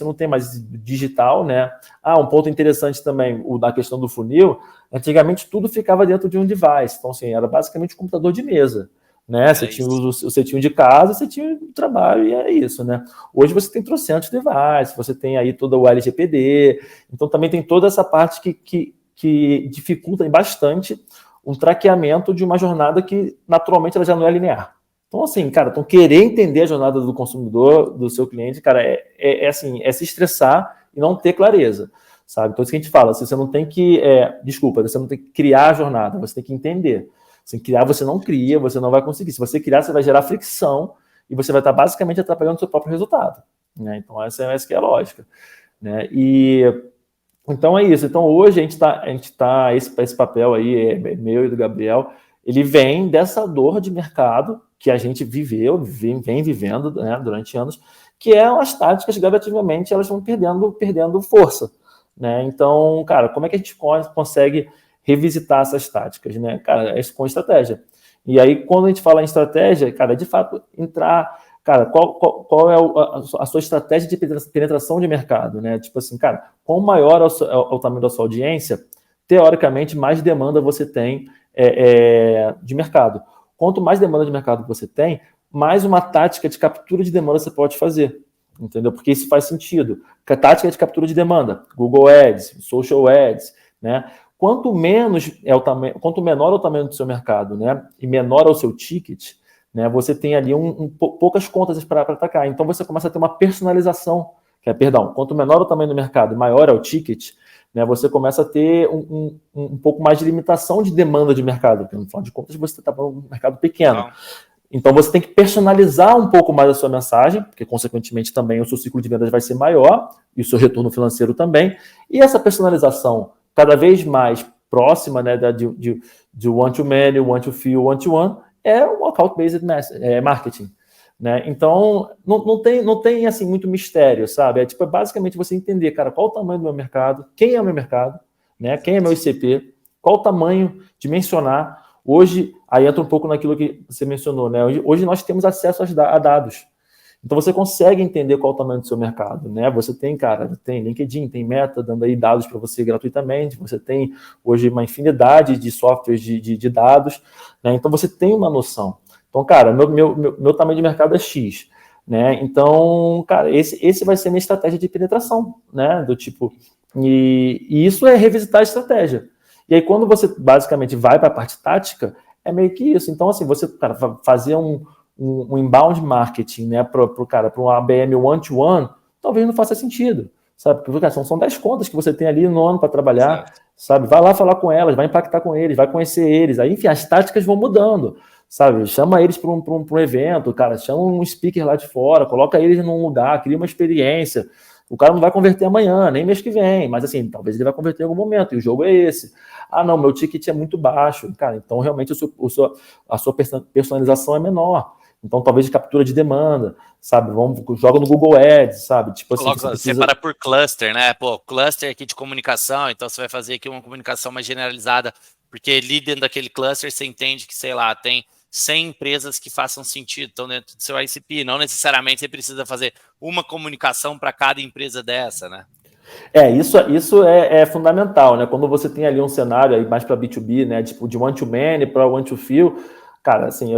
não tem mais digital, né? Um ponto interessante também, da questão do funil, antigamente tudo ficava dentro de um device, então, assim, era basicamente um computador de mesa, né? Você tinha o de casa, você tinha o trabalho e é isso, né? Hoje você tem trocentos devices, você tem aí todo o LGPD, então também tem toda essa parte que dificulta bastante um traqueamento de uma jornada que, naturalmente, ela já não é linear. Então, assim, cara, querer entender a jornada do consumidor, do seu cliente, cara, é se estressar e não ter clareza, sabe? Então, isso que a gente fala, você não tem que... você não tem que criar a jornada, você tem que entender. Se criar, você não cria, você não vai conseguir. Se você criar, você vai gerar fricção e você vai estar basicamente atrapalhando o seu próprio resultado, né? Então, essa que é a lógica, né? Então é isso. Então hoje a gente tá esse papel aí, meu e do Gabriel, ele vem dessa dor de mercado que a gente vem vivendo, né, durante anos, que as táticas gradativamente elas vão perdendo força, né? Então, cara, como é que a gente consegue revisitar essas táticas, né? Cara, com estratégia. E aí, quando a gente fala em estratégia, cara, de fato, entrar... Cara, qual é a sua estratégia de penetração de mercado, né? Tipo assim, cara, quanto maior é o tamanho da sua audiência, teoricamente, mais demanda você tem de mercado. Quanto mais demanda de mercado você tem, mais uma tática de captura de demanda você pode fazer, entendeu? Porque isso faz sentido. A tática de captura de demanda, Google Ads, Social Ads, né? Quanto menor é o tamanho do seu mercado, né? E menor é o seu ticket, né, você tem ali poucas contas para atacar. Então, você começa a ter uma personalização. Quanto menor o tamanho do mercado e maior é o ticket, né, você começa a ter um pouco mais de limitação de demanda de mercado. Porque, no final de contas, você está num mercado pequeno. Então, você tem que personalizar um pouco mais a sua mensagem, porque, consequentemente, também o seu ciclo de vendas vai ser maior e o seu retorno financeiro também. E essa personalização cada vez mais próxima, né, de one-to-many, one-to-few, one-to-one, é o account-based marketing, né? Então, não tem assim, muito mistério, sabe? Basicamente você entender, cara, qual o tamanho do meu mercado, quem é o meu mercado, né? Quem é meu ICP, qual o tamanho, dimensionar. Hoje, aí entra um pouco naquilo que você mencionou, né? Hoje nós temos acesso a dados. Então você consegue entender qual é o tamanho do seu mercado, né? Você tem, cara, tem LinkedIn, tem Meta dando aí dados para você gratuitamente, você tem hoje uma infinidade de softwares de dados, né? Então você tem uma noção. Então, cara, meu tamanho de mercado é X, né? Então, cara, esse vai ser minha estratégia de penetração, né? Do tipo, e isso é revisitar a estratégia. E aí, quando você basicamente vai para a parte tática, é meio que isso. Então, assim, você, cara, fazer um inbound marketing, né, para um ABM one-to-one, talvez não faça sentido, sabe? Porque, cara, são 10 contas que você tem ali no ano para trabalhar, certo, sabe? Vai lá falar com elas, vai impactar com eles, vai conhecer eles. Aí, enfim, as táticas vão mudando, sabe? Chama eles para um evento, cara, chama um speaker lá de fora, coloca eles num lugar, cria uma experiência. O cara não vai converter amanhã, nem mês que vem, mas assim, talvez ele vai converter em algum momento, e o jogo é esse. Ah, não, meu ticket é muito baixo. Cara, então realmente a sua personalização é menor. Então, talvez de captura de demanda, sabe? Joga no Google Ads, sabe? Tipo assim, coloca, separa por cluster, né? Pô, cluster aqui de comunicação, então você vai fazer aqui uma comunicação mais generalizada, porque ali dentro daquele cluster você entende que, sei lá, tem 100 empresas que façam sentido, estão dentro do seu ICP. Não necessariamente você precisa fazer uma comunicação para cada empresa dessa, né? Isso é fundamental, né? Quando você tem ali um cenário aí mais para B2B, né? Tipo de one-to-many para one-to-few, cara, assim,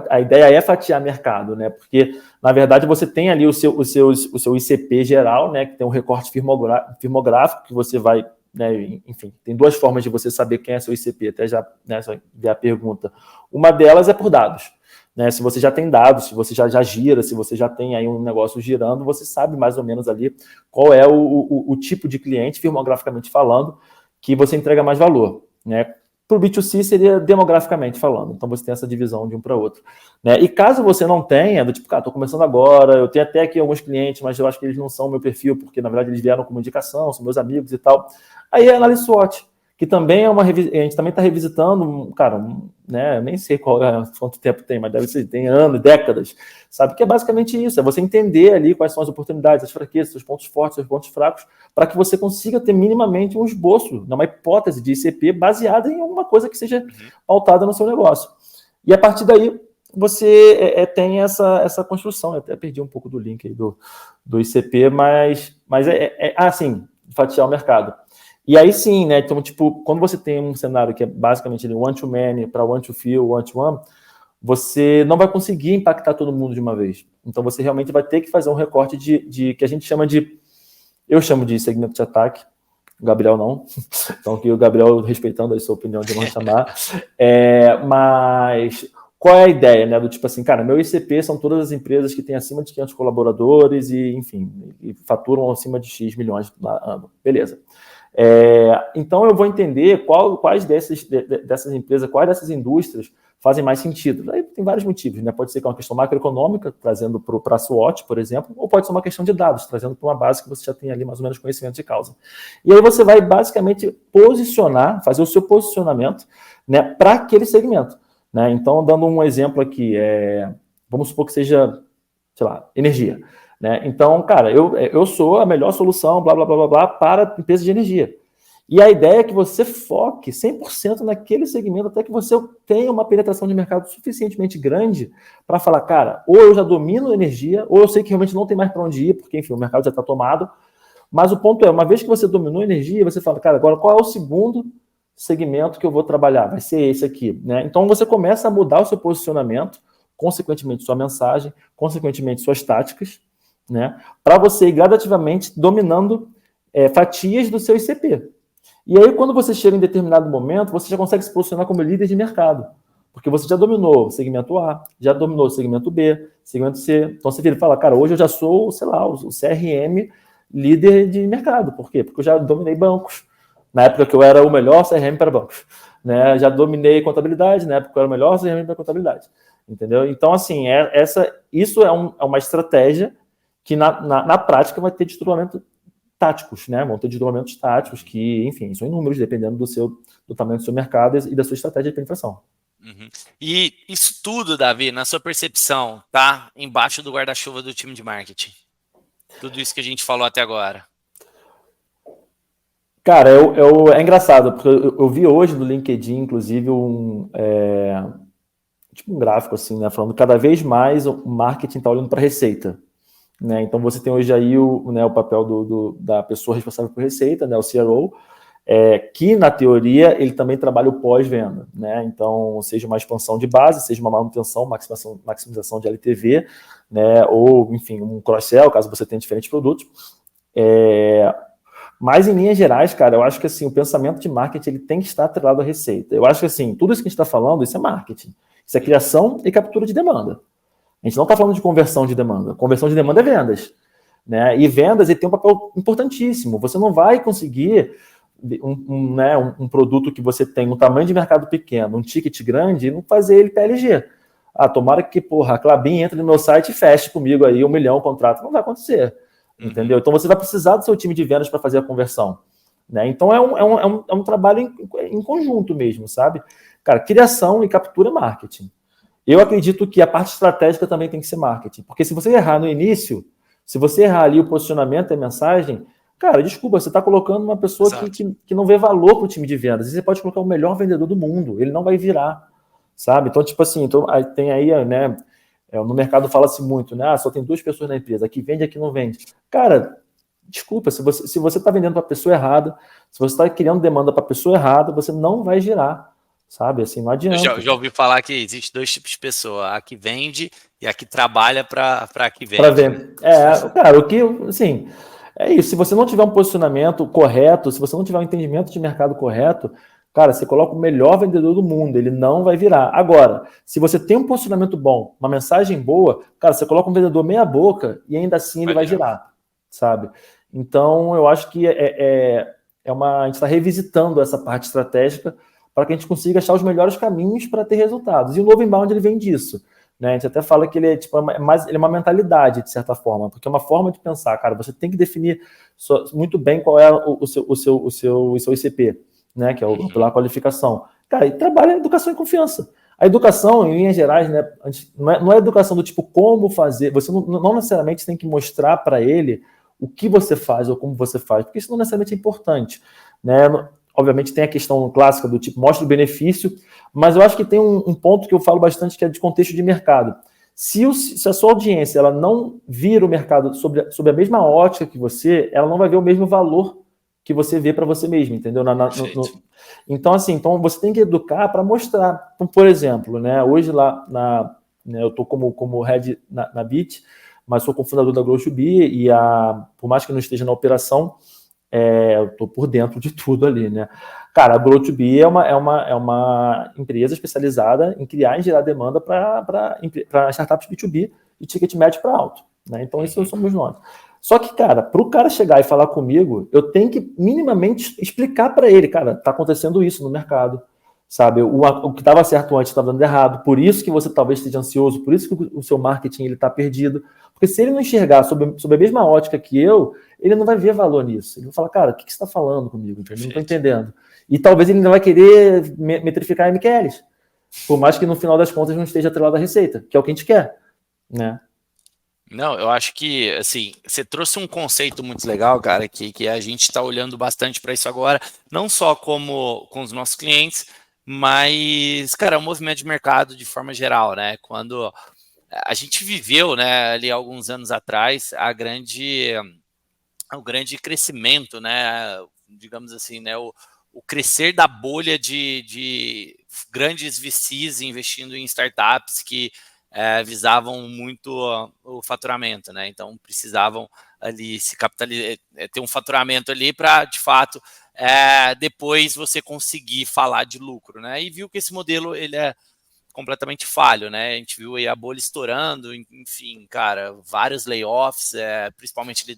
a ideia é fatiar mercado, né? Porque, na verdade, você tem ali o seu ICP geral, né? Que tem um recorte firmográfico que você vai, né? Enfim, tem duas formas de você saber quem é seu ICP, até já, né, só ver a pergunta. Uma delas é por dados, né? Se você já tem dados, se você já gira, se você já tem aí um negócio girando, você sabe mais ou menos ali qual é o tipo de cliente, firmograficamente falando, que você entrega mais valor, né? Para o B2C seria demograficamente falando, então você tem essa divisão de um para outro, né? E caso você não tenha, do tipo, cara, estou começando agora, eu tenho até aqui alguns clientes, mas eu acho que eles não são meu perfil, porque na verdade eles vieram como indicação, são meus amigos e tal, aí é análise SWOT, que também a gente também está revisitando, cara, né? Eu nem sei quanto tempo tem, mas deve ser, tem anos, décadas, sabe? Que é basicamente isso, é você entender ali quais são as oportunidades, as fraquezas, seus pontos fortes, seus pontos fracos, para que você consiga ter minimamente um esboço, uma hipótese de ICP baseada em alguma coisa que seja pautada no seu negócio. E a partir daí, você tem essa construção. Eu até perdi um pouco do link aí do ICP, mas assim, fatiar o mercado. E aí sim, né? Então, tipo, quando você tem um cenário que é basicamente one-to-many para one-to-few, one-to-one, você não vai conseguir impactar todo mundo de uma vez. Então, você realmente vai ter que fazer um recorte de que a gente chama de... Eu chamo de segmento de ataque, o Gabriel não. Então, que o Gabriel, respeitando a sua opinião de não chamar. Mas qual é a ideia, né? Do tipo assim, cara, meu ICP são todas as empresas que têm acima de 500 colaboradores e, enfim, e faturam acima de X milhões no ano. Beleza. Então, eu vou entender quais dessas empresas, quais dessas indústrias fazem mais sentido. Aí tem vários motivos, né? Pode ser que é uma questão macroeconômica, trazendo para a SWOT, por exemplo, ou pode ser uma questão de dados, trazendo para uma base que você já tem ali mais ou menos conhecimento de causa. E aí você vai basicamente fazer o seu posicionamento, né, para aquele segmento, né? Então, dando um exemplo aqui, vamos supor que seja, sei lá, energia. Né? Então, cara, eu sou a melhor solução, blá, blá, blá, blá, blá, para empresas de energia. E a ideia é que você foque 100% naquele segmento, até que você tenha uma penetração de mercado suficientemente grande para falar, cara, ou eu já domino energia, ou eu sei que realmente não tem mais para onde ir, porque, enfim, o mercado já está tomado. Mas o ponto é, uma vez que você dominou energia, você fala, cara, agora qual é o segundo segmento que eu vou trabalhar? Vai ser esse aqui. Né? Então, você começa a mudar o seu posicionamento, consequentemente sua mensagem, consequentemente suas táticas, né, para você ir gradativamente dominando fatias do seu ICP. E aí, quando você chega em determinado momento, você já consegue se posicionar como líder de mercado, porque você já dominou o segmento A, já dominou o segmento B, segmento C. Então, você vira e fala, cara, hoje eu já sou, sei lá, o CRM líder de mercado. Por quê? Porque eu já dominei bancos, na época que eu era o melhor CRM para bancos. Né? Já dominei contabilidade, na época que eu era o melhor CRM para contabilidade. Entendeu? Então, assim, isso é uma estratégia que na prática vai ter desdobramento táticos, né? Vão ter desdobramentos táticos que, enfim, são inúmeros, dependendo do tamanho do seu mercado e da sua estratégia de penetração. Uhum. E isso tudo, Davi, na sua percepção, tá embaixo do guarda-chuva do time de marketing? Tudo isso que a gente falou até agora. Cara, é engraçado, porque eu vi hoje no LinkedIn, inclusive, tipo um gráfico assim, né, falando que cada vez mais o marketing está olhando para receita. Né? Então você tem hoje aí o papel da pessoa responsável por receita, né, o CRO, que na teoria ele também trabalha o pós-venda, né? Então, seja uma expansão de base, seja uma manutenção, maximização de LTV, né? Ou, enfim, um cross-sell, caso você tenha diferentes produtos. Mas, em linhas gerais, cara, eu acho que assim, o pensamento de marketing ele tem que estar atrelado à receita. Eu acho que assim, tudo isso que a gente está falando, isso é marketing. Isso é criação e captura de demanda. A gente não está falando de conversão de demanda. Conversão de demanda é vendas. Né? E vendas ele tem um papel importantíssimo. Você não vai conseguir um produto que você tem um tamanho de mercado pequeno, um ticket grande, e não fazer ele PLG. Tomara que, a Klabin entre no meu site e feche comigo aí 1 milhão contrato. Não vai acontecer. Entendeu? Então você vai precisar do seu time de vendas para fazer a conversão. Né? Então é um trabalho em conjunto mesmo, sabe? Cara, criação e captura é marketing. Eu acredito que a parte estratégica também tem que ser marketing. Porque se você errar no início, se você errar ali o posicionamento e a mensagem, cara, desculpa, você está colocando uma pessoa que não vê valor para o time de vendas. E você pode colocar o melhor vendedor do mundo, ele não vai virar, sabe? Então, tipo assim, tem aí, né? No mercado fala-se muito, né? Só tem 2 pessoas na empresa, aqui vende, aqui não vende. Cara, desculpa, se você está vendendo para a pessoa errada, se você está criando demanda para a pessoa errada, você não vai girar. Sabe, assim, não adianta. Eu já ouvi falar que existe 2 tipos de pessoa, a que vende e a que trabalha para que vende. Para vender. Cara, o que, assim, é isso. Se você não tiver um posicionamento correto, se você não tiver um entendimento de mercado correto, cara, você coloca o melhor vendedor do mundo, ele não vai virar. Agora, se você tem um posicionamento bom, uma mensagem boa, cara, você coloca um vendedor meia boca e ainda assim ele vai girar, sabe? Então, eu acho que a gente está revisitando essa parte estratégica para que a gente consiga achar os melhores caminhos para ter resultados. E o novo inbound ele vem disso. Né? A gente até fala que ele ele é uma mentalidade, de certa forma, porque é uma forma de pensar, cara. Você tem que definir muito bem qual é o seu ICP, né? Que é pela qualificação. Cara, e trabalha a educação e confiança. A educação, em linhas gerais, né, não é educação do tipo como fazer. Você não necessariamente tem que mostrar para ele o que você faz ou como você faz, porque isso não necessariamente é importante. Né? Obviamente tem a questão clássica do tipo, mostra o benefício, mas eu acho que tem um ponto que eu falo bastante que é de contexto de mercado. Se a sua audiência ela não vira o mercado sobre a mesma ótica que você, ela não vai ver o mesmo valor que você vê para você mesmo, entendeu? Então, assim, você tem que educar para mostrar. Então, por exemplo, né, hoje lá, né, eu estou como head na Bit, mas sou cofundador da Grow2B e por mais que não esteja na operação, eu estou por dentro de tudo ali, né? Cara, a Grow2B é uma empresa especializada em criar e gerar demanda para startups B2B e ticket médio para alto, né? Então, isso somos nós. Só que, cara, para o cara chegar e falar comigo, eu tenho que minimamente explicar para ele, cara, tá acontecendo isso no mercado, sabe? O que estava certo antes está dando errado, por isso que você talvez esteja ansioso, por isso que o seu marketing ele está perdido. Porque se ele não enxergar sob a mesma ótica que eu, ele não vai ver valor nisso. Ele vai falar, cara, o que você está falando comigo? Eu não estou entendendo. E talvez ele ainda vai querer metrificar MQLs, por mais que no final das contas não esteja atrelado à receita, que é o que a gente quer, né? Não, eu acho que, assim, você trouxe um conceito muito legal, cara, que a gente está olhando bastante para isso agora, não só com os nossos clientes, mas, cara, o movimento de mercado de forma geral, né? Quando a gente viveu, né, ali alguns anos atrás, o grande crescimento, né, digamos assim, né, o crescer da bolha de grandes VCs investindo em startups que visavam muito o faturamento, né? Então precisavam ali se capitalizar, ter um faturamento ali para, de fato, depois você conseguir falar de lucro, né? E viu que esse modelo ele é completamente falho, né? A gente viu aí a bolha estourando, enfim, cara, vários layoffs, principalmente ali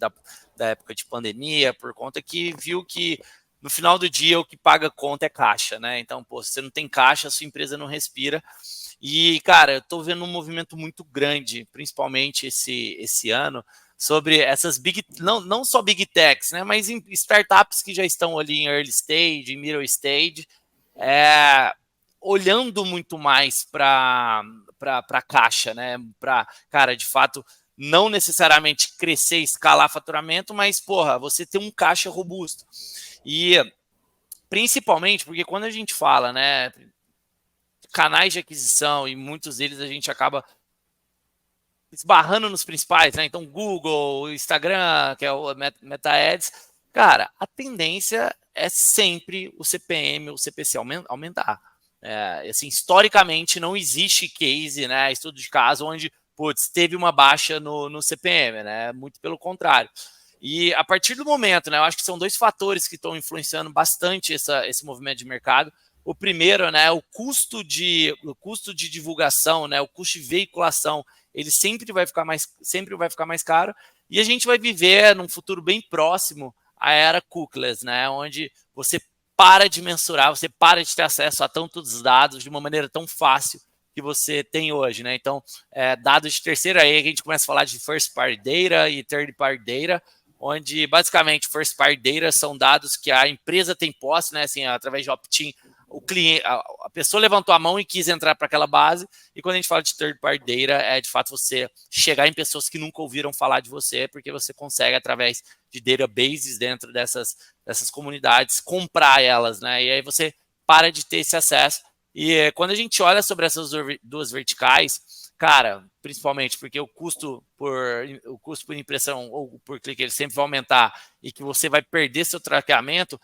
da época de pandemia, por conta que viu que no final do dia o que paga conta é caixa, né? Então, pô, se você não tem caixa, a sua empresa não respira. E, cara, eu tô vendo um movimento muito grande, principalmente esse ano, sobre essas não só big techs, né? Mas em startups que já estão ali em early stage, em middle stage, olhando muito mais para a caixa, né? Para, cara, de fato, não necessariamente crescer, escalar faturamento, mas, porra, você ter um caixa robusto. E principalmente porque quando a gente fala, né, canais de aquisição, e muitos deles a gente acaba esbarrando nos principais, né? Então, Google, Instagram, que é o Meta Ads, cara, a tendência é sempre o CPM, o CPC aumentar. Assim, historicamente, não existe case, né, estudo de caso, onde teve uma baixa no CPM, né? Muito pelo contrário. E a partir do momento, né, eu acho que são dois fatores que estão influenciando bastante esse movimento de mercado. O primeiro, né, o custo de divulgação, né, o custo de veiculação, ele sempre vai ficar mais caro, e a gente vai viver num futuro bem próximo a era cookieless, né, onde você para de mensurar, você para de ter acesso a tantos dados de uma maneira tão fácil que você tem hoje, né? Então, dados de terceira, aí a gente começa a falar de first party data e third party data, onde basicamente first party data são dados que a empresa tem posse, né, assim, através de opt-in. O cliente, a pessoa levantou a mão e quis entrar para aquela base, e quando a gente fala de third party data, é de fato você chegar em pessoas que nunca ouviram falar de você, porque você consegue, através de databases dentro dessas comunidades, comprar elas, né? E aí você para de ter esse acesso. E quando a gente olha sobre essas duas verticais, cara, principalmente porque o custo por impressão ou por clique ele sempre vai aumentar, e que você vai perder seu traqueamento,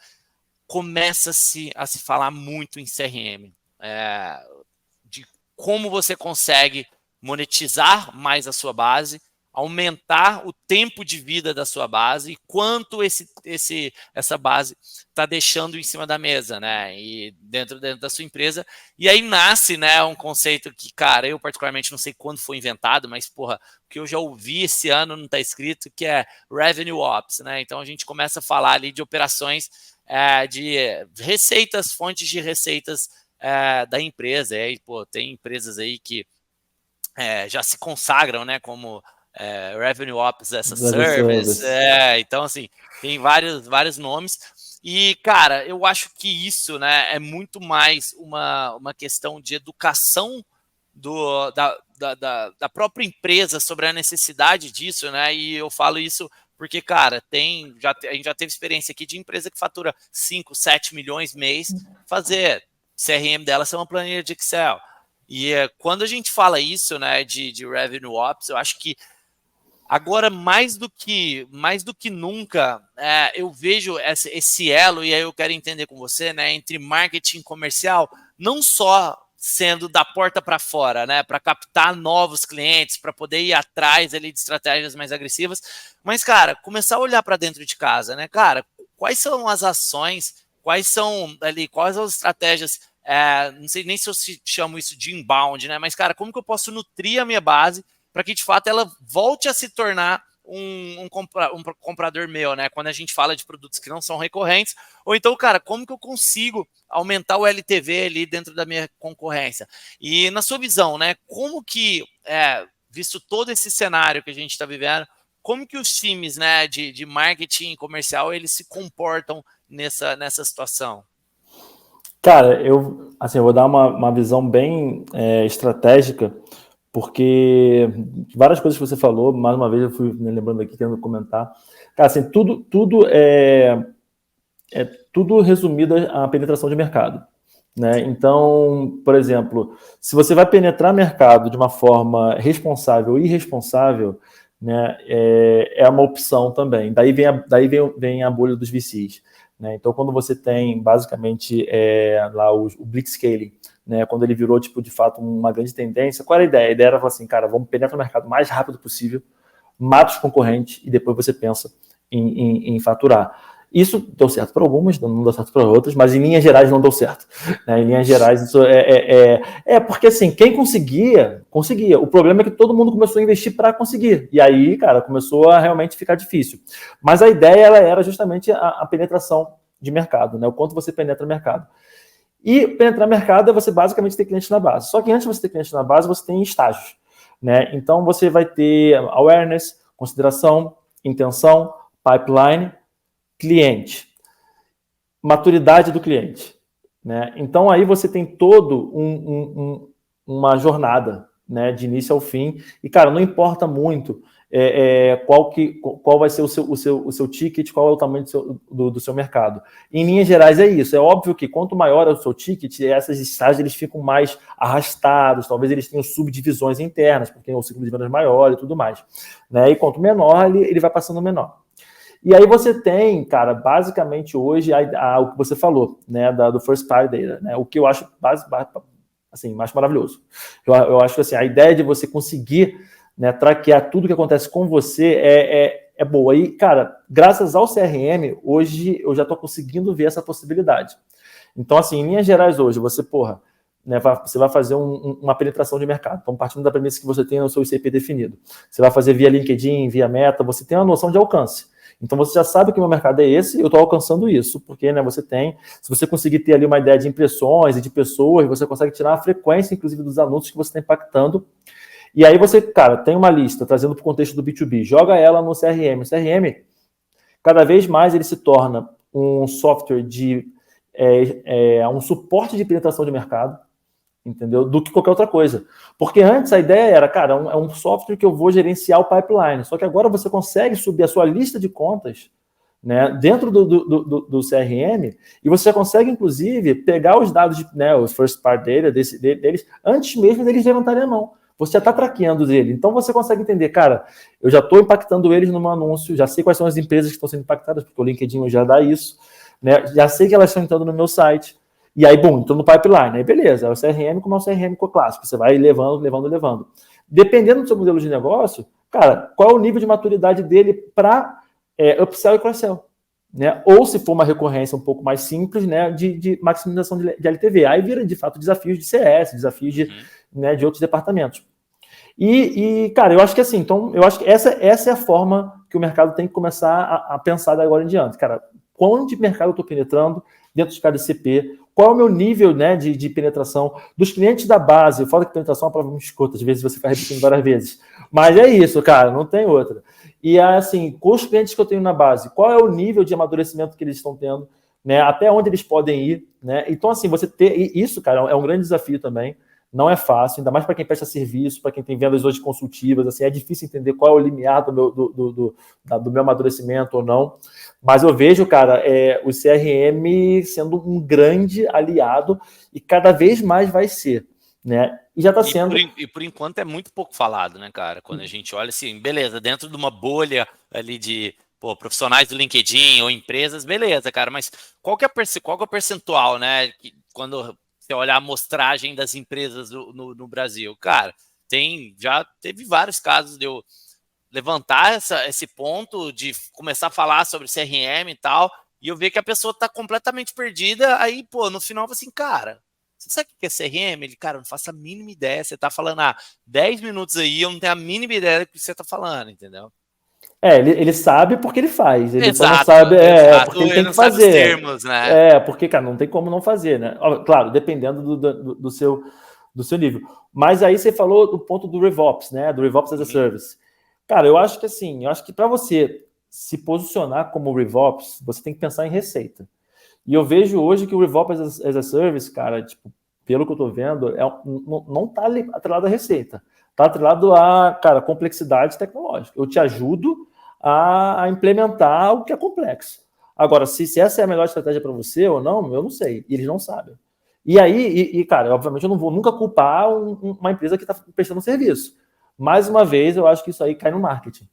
começa-se a se falar muito em CRM, de como você consegue monetizar mais a sua base, aumentar o tempo de vida da sua base e quanto essa base está deixando em cima da mesa, né? E dentro da sua empresa. E aí nasce, né, um conceito que, cara, eu particularmente não sei quando foi inventado, mas, porra, o que eu já ouvi esse ano não está escrito, que é Revenue Ops, né? Então a gente começa a falar ali de operações de receitas, fontes de receitas da empresa. E aí, pô, tem empresas aí que já se consagram, né, como Revenue Ops as a Service. Então, assim, tem vários nomes. E, cara, eu acho que isso, né, é muito mais uma questão de educação da própria empresa sobre a necessidade disso, né? E eu falo isso porque, cara, a gente já teve experiência aqui de empresa que fatura 5, 7 milhões mês, fazer CRM dela ser uma planilha de Excel. E quando a gente fala isso, né, de Revenue Ops, eu acho que agora, mais do que nunca, eu vejo esse elo, e aí eu quero entender com você, né, entre marketing comercial, não só sendo da porta para fora, né, para captar novos clientes, para poder ir atrás ali de estratégias mais agressivas, mas, cara, começar a olhar para dentro de casa, né, cara, quais são as ações, quais são as estratégias, não sei nem se eu chamo isso de inbound, né, mas, cara, como que eu posso nutrir a minha base para que, de fato, ela volte a se tornar um comprador meu, né? Quando a gente fala de produtos que não são recorrentes, ou então, cara, como que eu consigo aumentar o LTV ali dentro da minha concorrência? E na sua visão, né? Como que, visto todo esse cenário que a gente está vivendo, como que os times, né, de marketing comercial, eles se comportam nessa situação? Cara, eu vou dar uma visão bem estratégica, porque várias coisas que você falou, mais uma vez eu fui lembrando aqui, tentando comentar. Cara, assim, tudo resumido à penetração de mercado, né? Então, por exemplo, se você vai penetrar mercado de uma forma responsável ou irresponsável, né, é uma opção também. Daí vem a bolha dos VCs, né? Então, quando você tem basicamente lá o Blitzscaling, né, quando ele virou, tipo, de fato, uma grande tendência, qual era a ideia? A ideia era falar assim, cara, vamos penetrar no mercado o mais rápido possível, mata os concorrentes e depois você pensa em faturar. Isso deu certo para algumas, não deu certo para outras, mas em linhas gerais não deu certo, né? Em linhas gerais isso porque assim, quem conseguia. O problema é que todo mundo começou a investir para conseguir, e aí, cara, começou a realmente ficar difícil. Mas a ideia ela era justamente a penetração de mercado, né? O quanto você penetra o mercado. E penetrar mercado é você basicamente ter clientes na base. Só que antes de você ter clientes na base, você tem estágios, né? Então você vai ter awareness, consideração, intenção, pipeline, cliente, maturidade do cliente, né? Então aí você tem todo uma jornada, né, de início ao fim. E, cara, não importa muito qual vai ser o seu ticket, qual é o tamanho do seu mercado. Em linhas gerais é isso. É óbvio que quanto maior é o seu ticket, essas estágios eles ficam mais arrastados, talvez eles tenham subdivisões internas, porque o ciclo de vendas maior e tudo mais. Né? E quanto menor, ele vai passando menor. E aí você tem, cara, basicamente hoje o que você falou, né, do First Party Data, né, o que eu acho assim, mais maravilhoso. Eu acho que assim, a ideia de você conseguir, né, traquear tudo que acontece com você é boa. E, cara, graças ao CRM, hoje eu já estou conseguindo ver essa possibilidade. Então, assim, em linhas gerais hoje, você, né, você vai fazer uma penetração de mercado. Então, partindo da premissa que você tem o seu ICP definido. Você vai fazer via LinkedIn, via Meta, você tem uma noção de alcance. Então, você já sabe que o meu mercado é esse, eu estou alcançando isso, porque, né, se você conseguir ter ali uma ideia de impressões e de pessoas, você consegue tirar a frequência, inclusive, dos anúncios que você está impactando. E aí você, cara, tem uma lista, trazendo para o contexto do B2B, joga ela no CRM. O CRM, cada vez mais, ele se torna um software de um suporte de penetração de mercado, entendeu? Do que qualquer outra coisa. Porque antes a ideia era, cara, é um software que eu vou gerenciar o pipeline. Só que agora você consegue subir a sua lista de contas, né, dentro do CRM, e você já consegue, inclusive, pegar os dados, né, os first party data deles, antes mesmo deles levantarem a mão. Você já está traqueando ele. Então você consegue entender, cara, eu já estou impactando eles no meu anúncio, já sei quais são as empresas que estão sendo impactadas, porque o LinkedIn já dá isso, né, já sei que elas estão entrando no meu site. E aí, entrou no pipeline. Aí, beleza, é o CRM como é o CRM clássico. Você vai levando. Dependendo do seu modelo de negócio, cara, qual é o nível de maturidade dele para upsell e cross-sell? Né? Ou se for uma recorrência um pouco mais simples, né, de maximização de LTV. Aí vira, de fato, desafios de CS, desafios de outros departamentos. E, cara, eu acho que assim, então, eu acho que essa é a forma que o mercado tem que começar a pensar de agora em diante. Cara, quanto de mercado eu estou penetrando dentro de cada ICP, qual é o meu nível, né, de penetração dos clientes da base, fora que penetração é uma palavra muito escuta, às vezes você fica repetindo várias vezes, mas é isso, cara, não tem outra. E assim, com os clientes que eu tenho na base, qual é o nível de amadurecimento que eles estão tendo, né, até onde eles podem ir, né, então assim, você ter isso, cara, é um grande desafio também, não é fácil, ainda mais para quem presta serviço, para quem tem vendas hoje consultivas, assim, é difícil entender qual é o limiar do meu amadurecimento ou não. Mas eu vejo, cara, o CRM sendo um grande aliado e cada vez mais vai ser, né? E já está sendo. E por enquanto é muito pouco falado, né, cara? Quando a gente olha assim, beleza, dentro de uma bolha ali de profissionais do LinkedIn ou empresas, beleza, cara, mas qual que é o percentual, né? Quando você olhar a amostragem das empresas no Brasil, cara, já teve vários casos de eu levantar esse ponto de começar a falar sobre CRM e tal, e eu ver que a pessoa tá completamente perdida, aí, no final, assim, cara, você sabe o que é CRM? Ele, cara, eu não faço a mínima ideia, você tá falando há 10 minutos aí, eu não tenho a mínima ideia do que você tá falando, entendeu? Ele sabe porque ele faz. Ele Exato, só não sabe porque ele tem que fazer. Sabe os termos, né? Porque, cara, não tem como não fazer, né? Claro, dependendo do seu nível. Mas aí você falou do ponto do RevOps, né? Do RevOps as a Service. Cara, eu acho que para você se posicionar como RevOps, você tem que pensar em receita. E eu vejo hoje que o RevOps as a Service, cara, tipo, pelo que eu tô vendo, não tá atrelado à receita. Tá atrelado à, cara, complexidade tecnológica. Eu te ajudo a implementar o que é complexo. Agora, se essa é a melhor estratégia para você ou não, eu não sei. E eles não sabem. E aí, cara, obviamente eu não vou nunca culpar uma empresa que está prestando serviço. Mais uma vez, eu acho que isso aí cai no marketing.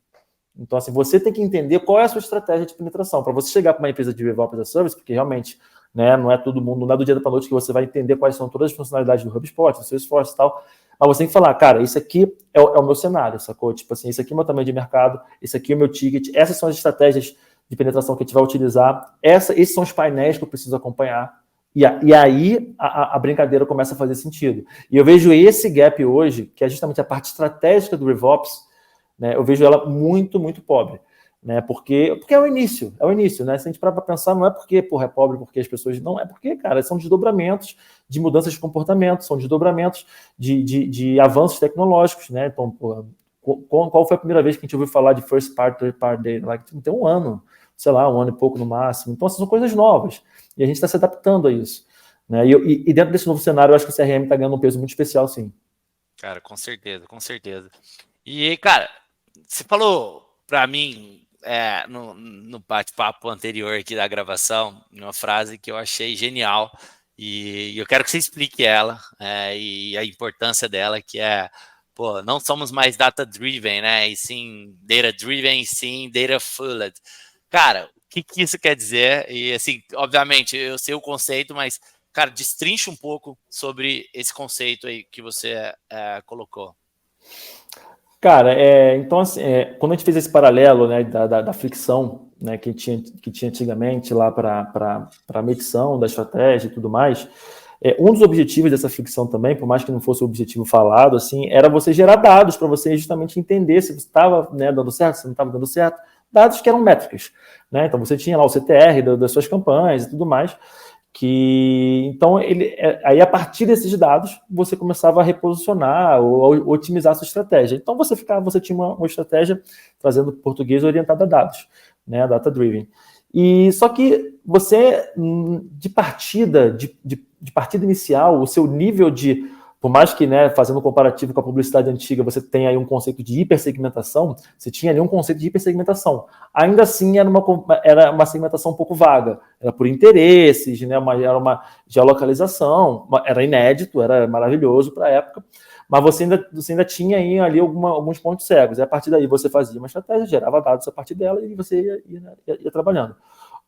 Então, assim, você tem que entender qual é a sua estratégia de penetração. Para você chegar para uma empresa de RevOps as a Service, porque realmente, né, não é todo mundo, não é do dia para a noite que você vai entender quais são todas as funcionalidades do HubSpot, do Salesforce e tal. Mas você tem que falar, cara, isso aqui é o meu cenário, sacou? Tipo assim, isso aqui é o meu tamanho de mercado, isso aqui é o meu ticket, essas são as estratégias de penetração que a gente vai utilizar, esses são os painéis que eu preciso acompanhar. E aí a brincadeira começa a fazer sentido. E eu vejo esse gap hoje, que é justamente a parte estratégica do RevOps, né, eu vejo ela muito, muito pobre. Né, porque é o início, né? Se a gente parar para pensar, não é porque é pobre, porque as pessoas. Não, é porque, cara, são desdobramentos de mudanças de comportamento, são desdobramentos de avanços tecnológicos, né? Então, qual foi a primeira vez que a gente ouviu falar de first party, third party data? Lá, tem um ano, sei lá, um ano e pouco no máximo. Então, essas são coisas novas. E a gente está se adaptando a isso. Né? E dentro desse novo cenário, eu acho que o CRM está ganhando um peso muito especial, sim. Cara, com certeza, com certeza. E, cara, você falou para mim no bate-papo anterior aqui da gravação, uma frase que eu achei genial e eu quero que você explique ela e a importância dela, que é, pô, não somos mais data-driven, né? E sim data-driven, e sim data-fueled. Cara, o que isso quer dizer? E assim, obviamente, eu sei o conceito, mas, cara, destrincha um pouco sobre esse conceito aí que você colocou. Cara, então assim, quando a gente fez esse paralelo, né, da fricção, né, que tinha antigamente lá para a medição da estratégia e tudo mais, um dos objetivos dessa fricção também, por mais que não fosse o objetivo falado, assim, era você gerar dados para você justamente entender se você estava, né, dando certo, se não estava dando certo, dados que eram métricas, né? Então você tinha lá o CTR das suas campanhas e tudo mais, que então aí a partir desses dados você começava a reposicionar ou otimizar a sua estratégia. Então você tinha uma estratégia trazendo português orientada a dados, né, data driven. E só que você de partida inicial, o seu nível de, por mais que, né, fazendo um comparativo com a publicidade antiga, você tem aí um conceito de hipersegmentação, você tinha ali um conceito de hipersegmentação. Ainda assim, era uma segmentação um pouco vaga. Era por interesses, né, era uma geolocalização, era inédito, era maravilhoso para a época, mas você ainda tinha aí ali alguns pontos cegos. E a partir daí você fazia uma estratégia, gerava dados a partir dela e você ia trabalhando.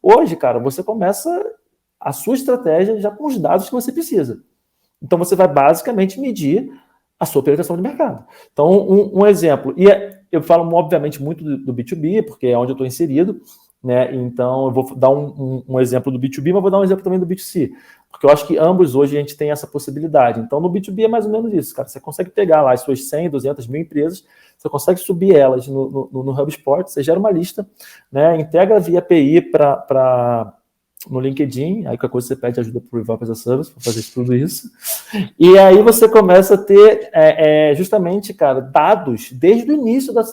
Hoje, cara, você começa a sua estratégia já com os dados que você precisa. Então, você vai basicamente medir a sua penetração de mercado. Então, um exemplo, eu falo obviamente muito do B2B, porque é onde eu estou inserido, né? Então, eu vou dar um exemplo do B2B, mas vou dar um exemplo também do B2C, porque eu acho que ambos hoje a gente tem essa possibilidade. Então, no B2B é mais ou menos isso, cara. Você consegue pegar lá as suas 100, 200 mil empresas, você consegue subir elas no HubSpot, você gera uma lista, né? Integra via API no LinkedIn, aí qualquer coisa você pede ajuda para o Revolve as a Service para fazer tudo isso. E aí você começa a ter justamente, cara, dados desde o início da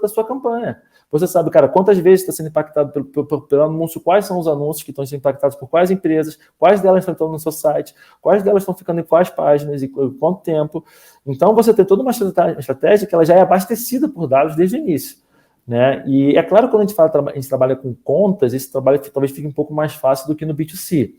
sua campanha. Você sabe, cara, quantas vezes está sendo impactado pelo anúncio, quais são os anúncios que estão sendo impactados por quais empresas, quais delas estão no seu site, quais delas estão ficando em quais páginas e quanto tempo. Então você tem toda uma estratégia que ela já é abastecida por dados desde o início. Né? E é claro que quando a gente trabalha com contas, esse trabalho talvez fique um pouco mais fácil do que no B2C.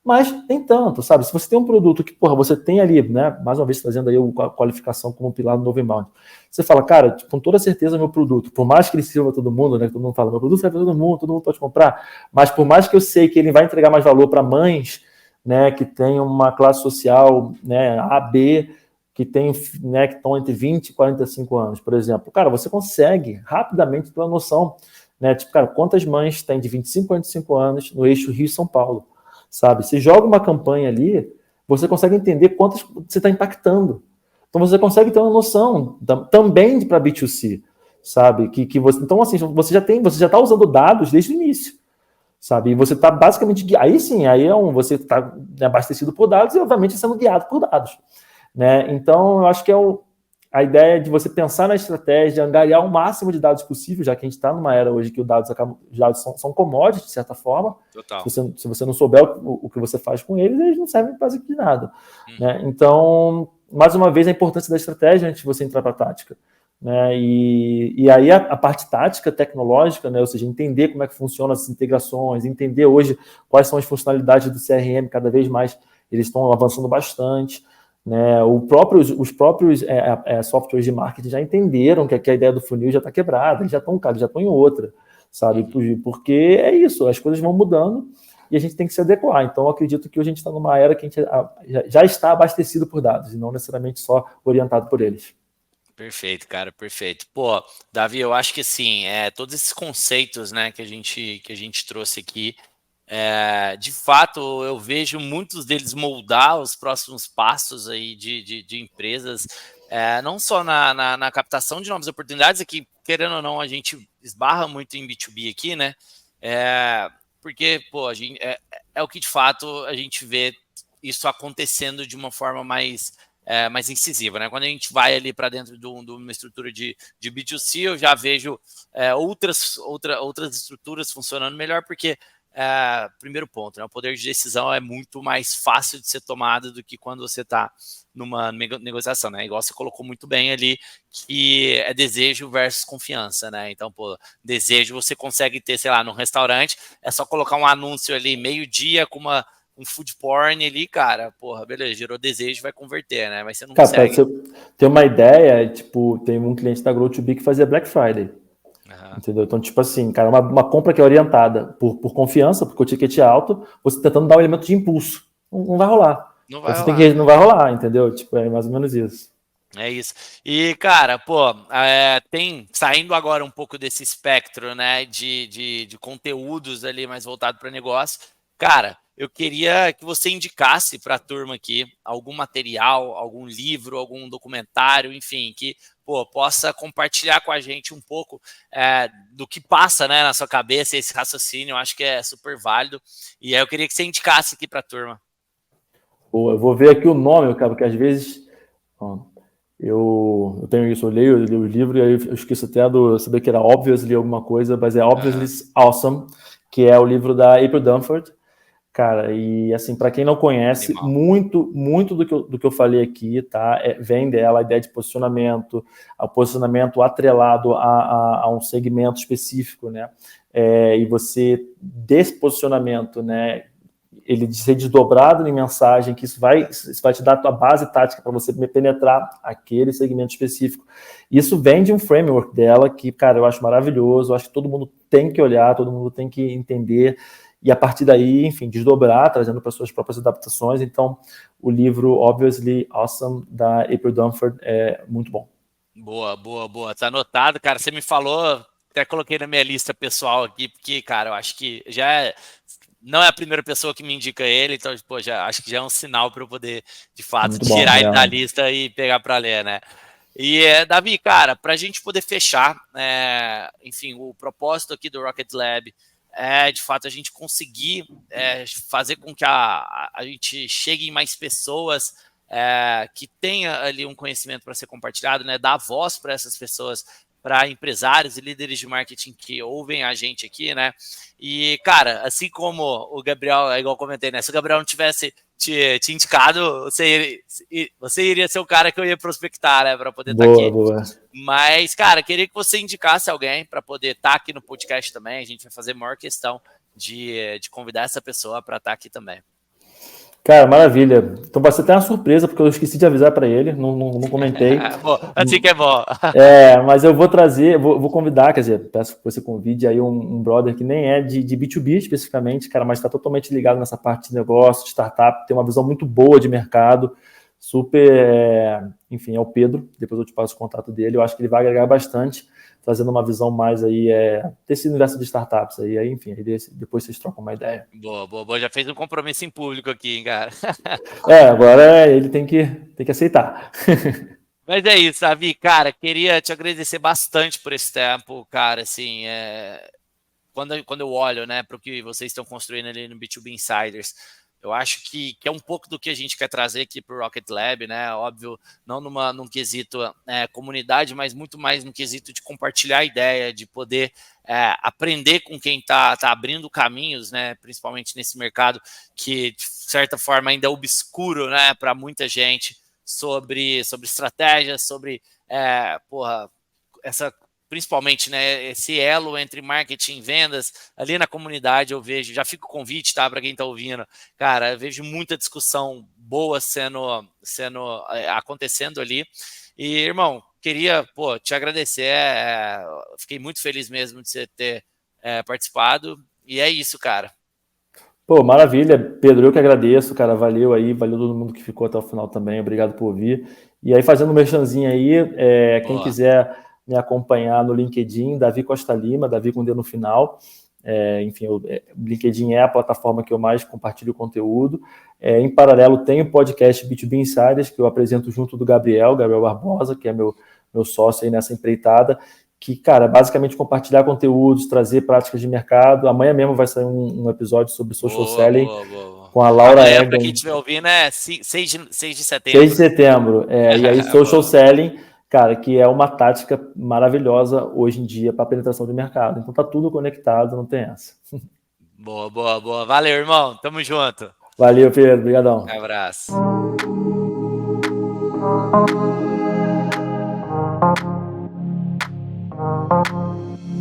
Mas nem tanto, sabe? Se você tem um produto que, porra, você tem ali, né? Mais uma vez trazendo aí a qualificação como pilar do novo inbound. Você fala, cara, com toda certeza meu produto, por mais que ele sirva a todo mundo, né? Todo mundo fala, meu produto serve a todo mundo pode comprar. Mas por mais que eu sei que ele vai entregar mais valor para mães, né? Que tem uma classe social, né? A, B, que tem, né, que estão entre 20 e 45 anos, por exemplo. Cara, você consegue rapidamente ter uma noção, né? Tipo, cara, quantas mães tem de 25 a 45 anos no eixo Rio-São Paulo, sabe? Se joga uma campanha ali, você consegue entender quantas você está impactando. Então, você consegue ter uma noção também para B2C, sabe? Que você, então, assim, você já está usando dados desde o início, sabe? E você está basicamente, aí sim, você está abastecido por dados e, obviamente, sendo guiado por dados. Né? Então, eu acho que a ideia de você pensar na estratégia, angariar o máximo de dados possível, já que a gente está numa era hoje que os dados são commodities, de certa forma. Total. Se você não souber o que você faz com eles não servem quase de nada. Né? Então, mais uma vez, a importância da estratégia antes de você entrar para a tática. Né? E aí a parte tática, tecnológica, né? Ou seja, entender como é que funcionam as integrações, entender hoje quais são as funcionalidades do CRM, cada vez mais eles estão avançando bastante. Né, os próprios softwares de marketing já entenderam que a ideia do funil já está quebrada, eles já estão em outra, sabe? Porque é isso, as coisas vão mudando e a gente tem que se adequar. Então, eu acredito que hoje a gente está numa era que a gente já está abastecido por dados e não necessariamente só orientado por eles. Perfeito, cara, perfeito. Pô, Davi, eu acho que assim, todos esses conceitos, né, que a gente trouxe aqui, de fato, eu vejo muitos deles moldar os próximos passos aí de empresas, não só na captação de novas oportunidades, aqui, querendo ou não, a gente esbarra muito em B2B aqui, né? Porque, pô, é o que de fato a gente vê isso acontecendo de uma forma mais incisiva, né? Quando a gente vai ali para dentro de uma estrutura de B2C, eu já vejo outras estruturas funcionando melhor, porque primeiro ponto, né? O poder de decisão é muito mais fácil de ser tomado do que quando você está numa negociação, né? Igual você colocou muito bem ali, que é desejo versus confiança, né? Então, pô, desejo você consegue ter, sei lá, num restaurante, é só colocar um anúncio ali, meio-dia, com um food porn ali, cara, porra, beleza, gerou desejo, vai converter, né? Mas você não consegue. Pra você ter uma ideia, tipo, tem um cliente da Grow2B que fazia Black Friday. Entendeu? Então, tipo assim, cara, uma compra que é orientada por confiança, porque o ticket é alto, você tentando dar um elemento de impulso. Não vai rolar. Não vai você rolar. Não vai rolar, entendeu? Tipo, é mais ou menos isso. É isso. E, cara, pô, saindo agora um pouco desse espectro, né, de conteúdos ali mais voltado para negócio, cara, eu queria que você indicasse para a turma aqui algum material, algum livro, algum documentário, enfim, que pô, possa compartilhar com a gente um pouco do que passa, né, na sua cabeça, esse raciocínio, eu acho que é super válido. E aí eu queria que você indicasse aqui para a turma. Pô, eu vou ver aqui o nome, cara, porque às vezes eu tenho isso, eu leio o livro e aí eu esqueço até eu saber que era Obviously alguma coisa, mas é Obviously Awesome, que é o livro da April Dunford. Cara, e assim, para quem não conhece, muito do que eu falei aqui, tá? Vem dela a ideia de posicionamento, o posicionamento atrelado a um segmento específico, né? E você, desse posicionamento, né? Ele ser desdobrado em mensagem, que isso vai te dar a tua base tática para você penetrar aquele segmento específico. Isso vem de um framework dela que, cara, eu acho maravilhoso, eu acho que todo mundo tem que olhar, todo mundo tem que entender, e a partir daí, enfim, desdobrar, trazendo para suas próprias adaptações. Então, o livro Obviously Awesome, da April Dunford, é muito bom. Boa. Tá anotado, cara. Você me falou, até coloquei na minha lista pessoal aqui, porque, cara, eu acho que não é a primeira pessoa que me indica ele, então, pô, acho que já é um sinal para eu poder, de fato, muito tirar ele da lista e pegar para ler, né? E, Davi, cara, para a gente poder fechar, enfim, o propósito aqui do Rocket Lab é, de fato, a gente conseguir fazer com que a gente chegue em mais pessoas que tenha ali um conhecimento para ser compartilhado, né? Dar voz para essas pessoas, para empresários e líderes de marketing que ouvem a gente aqui, né? E, cara, assim como o Gabriel, igual eu comentei, né? Se o Gabriel não tivesse te indicado, você iria ser o cara que eu ia prospectar, né? Para poder estar aqui. Boa. Mas, cara, queria que você indicasse alguém para poder estar aqui no podcast também. A gente vai fazer maior questão de convidar essa pessoa para estar aqui também. Cara, maravilha. Então vai ser até uma surpresa, porque eu esqueci de avisar para ele, não comentei. Bom, assim que é bom. Mas eu vou trazer, vou convidar, quer dizer, peço que você convide aí um brother que nem é de B2B especificamente, cara, mas está totalmente ligado nessa parte de negócio, de startup, tem uma visão muito boa de mercado, super, enfim, é o Pedro, depois eu te passo o contato dele, eu acho que ele vai agregar bastante, trazendo uma visão mais aí, desse universo de startups aí, enfim, aí depois vocês trocam uma ideia. Boa, já fez um compromisso em público aqui, hein, cara? Agora ele tem que aceitar. Mas é isso, Davi, cara, queria te agradecer bastante por esse tempo, cara, assim, quando eu olho, né, para o que vocês estão construindo ali no B2B Insiders, eu acho que é um pouco do que a gente quer trazer aqui para o Rocket Lab, né? Óbvio, não num quesito comunidade, mas muito mais no quesito de compartilhar a ideia, de poder aprender com quem está abrindo caminhos, né? Principalmente nesse mercado que, de certa forma, ainda é obscuro, né? Para muita gente sobre estratégias, sobre principalmente, né, esse elo entre marketing e vendas, ali na comunidade eu vejo, já fica o convite, tá, para quem está ouvindo, cara, eu vejo muita discussão boa acontecendo ali, e, irmão, queria, te agradecer, fiquei muito feliz mesmo de você ter participado, e é isso, cara. Maravilha, Pedro, eu que agradeço, cara, valeu todo mundo que ficou até o final também, obrigado por ouvir, e aí fazendo um merchanzinho aí, quem quiser me acompanhar no LinkedIn, Davi Costa Lima, Davi com D no final. Enfim, o LinkedIn é a plataforma que eu mais compartilho conteúdo. Em paralelo, tem o podcast B2B Insiders, que eu apresento junto do Gabriel Barbosa, que é meu sócio aí nessa empreitada, que, cara, basicamente compartilhar conteúdos, trazer práticas de mercado. Amanhã mesmo vai sair um episódio sobre social selling com a Laura Egan. Para quem estiver ouvindo, 6 de setembro. 6 de setembro. E aí, social selling, cara, que é uma tática maravilhosa hoje em dia para penetração de mercado. Então tá tudo conectado, não tem essa. Boa, boa, boa. Valeu, irmão. Tamo junto. Valeu, Pedro. Obrigadão. Um abraço.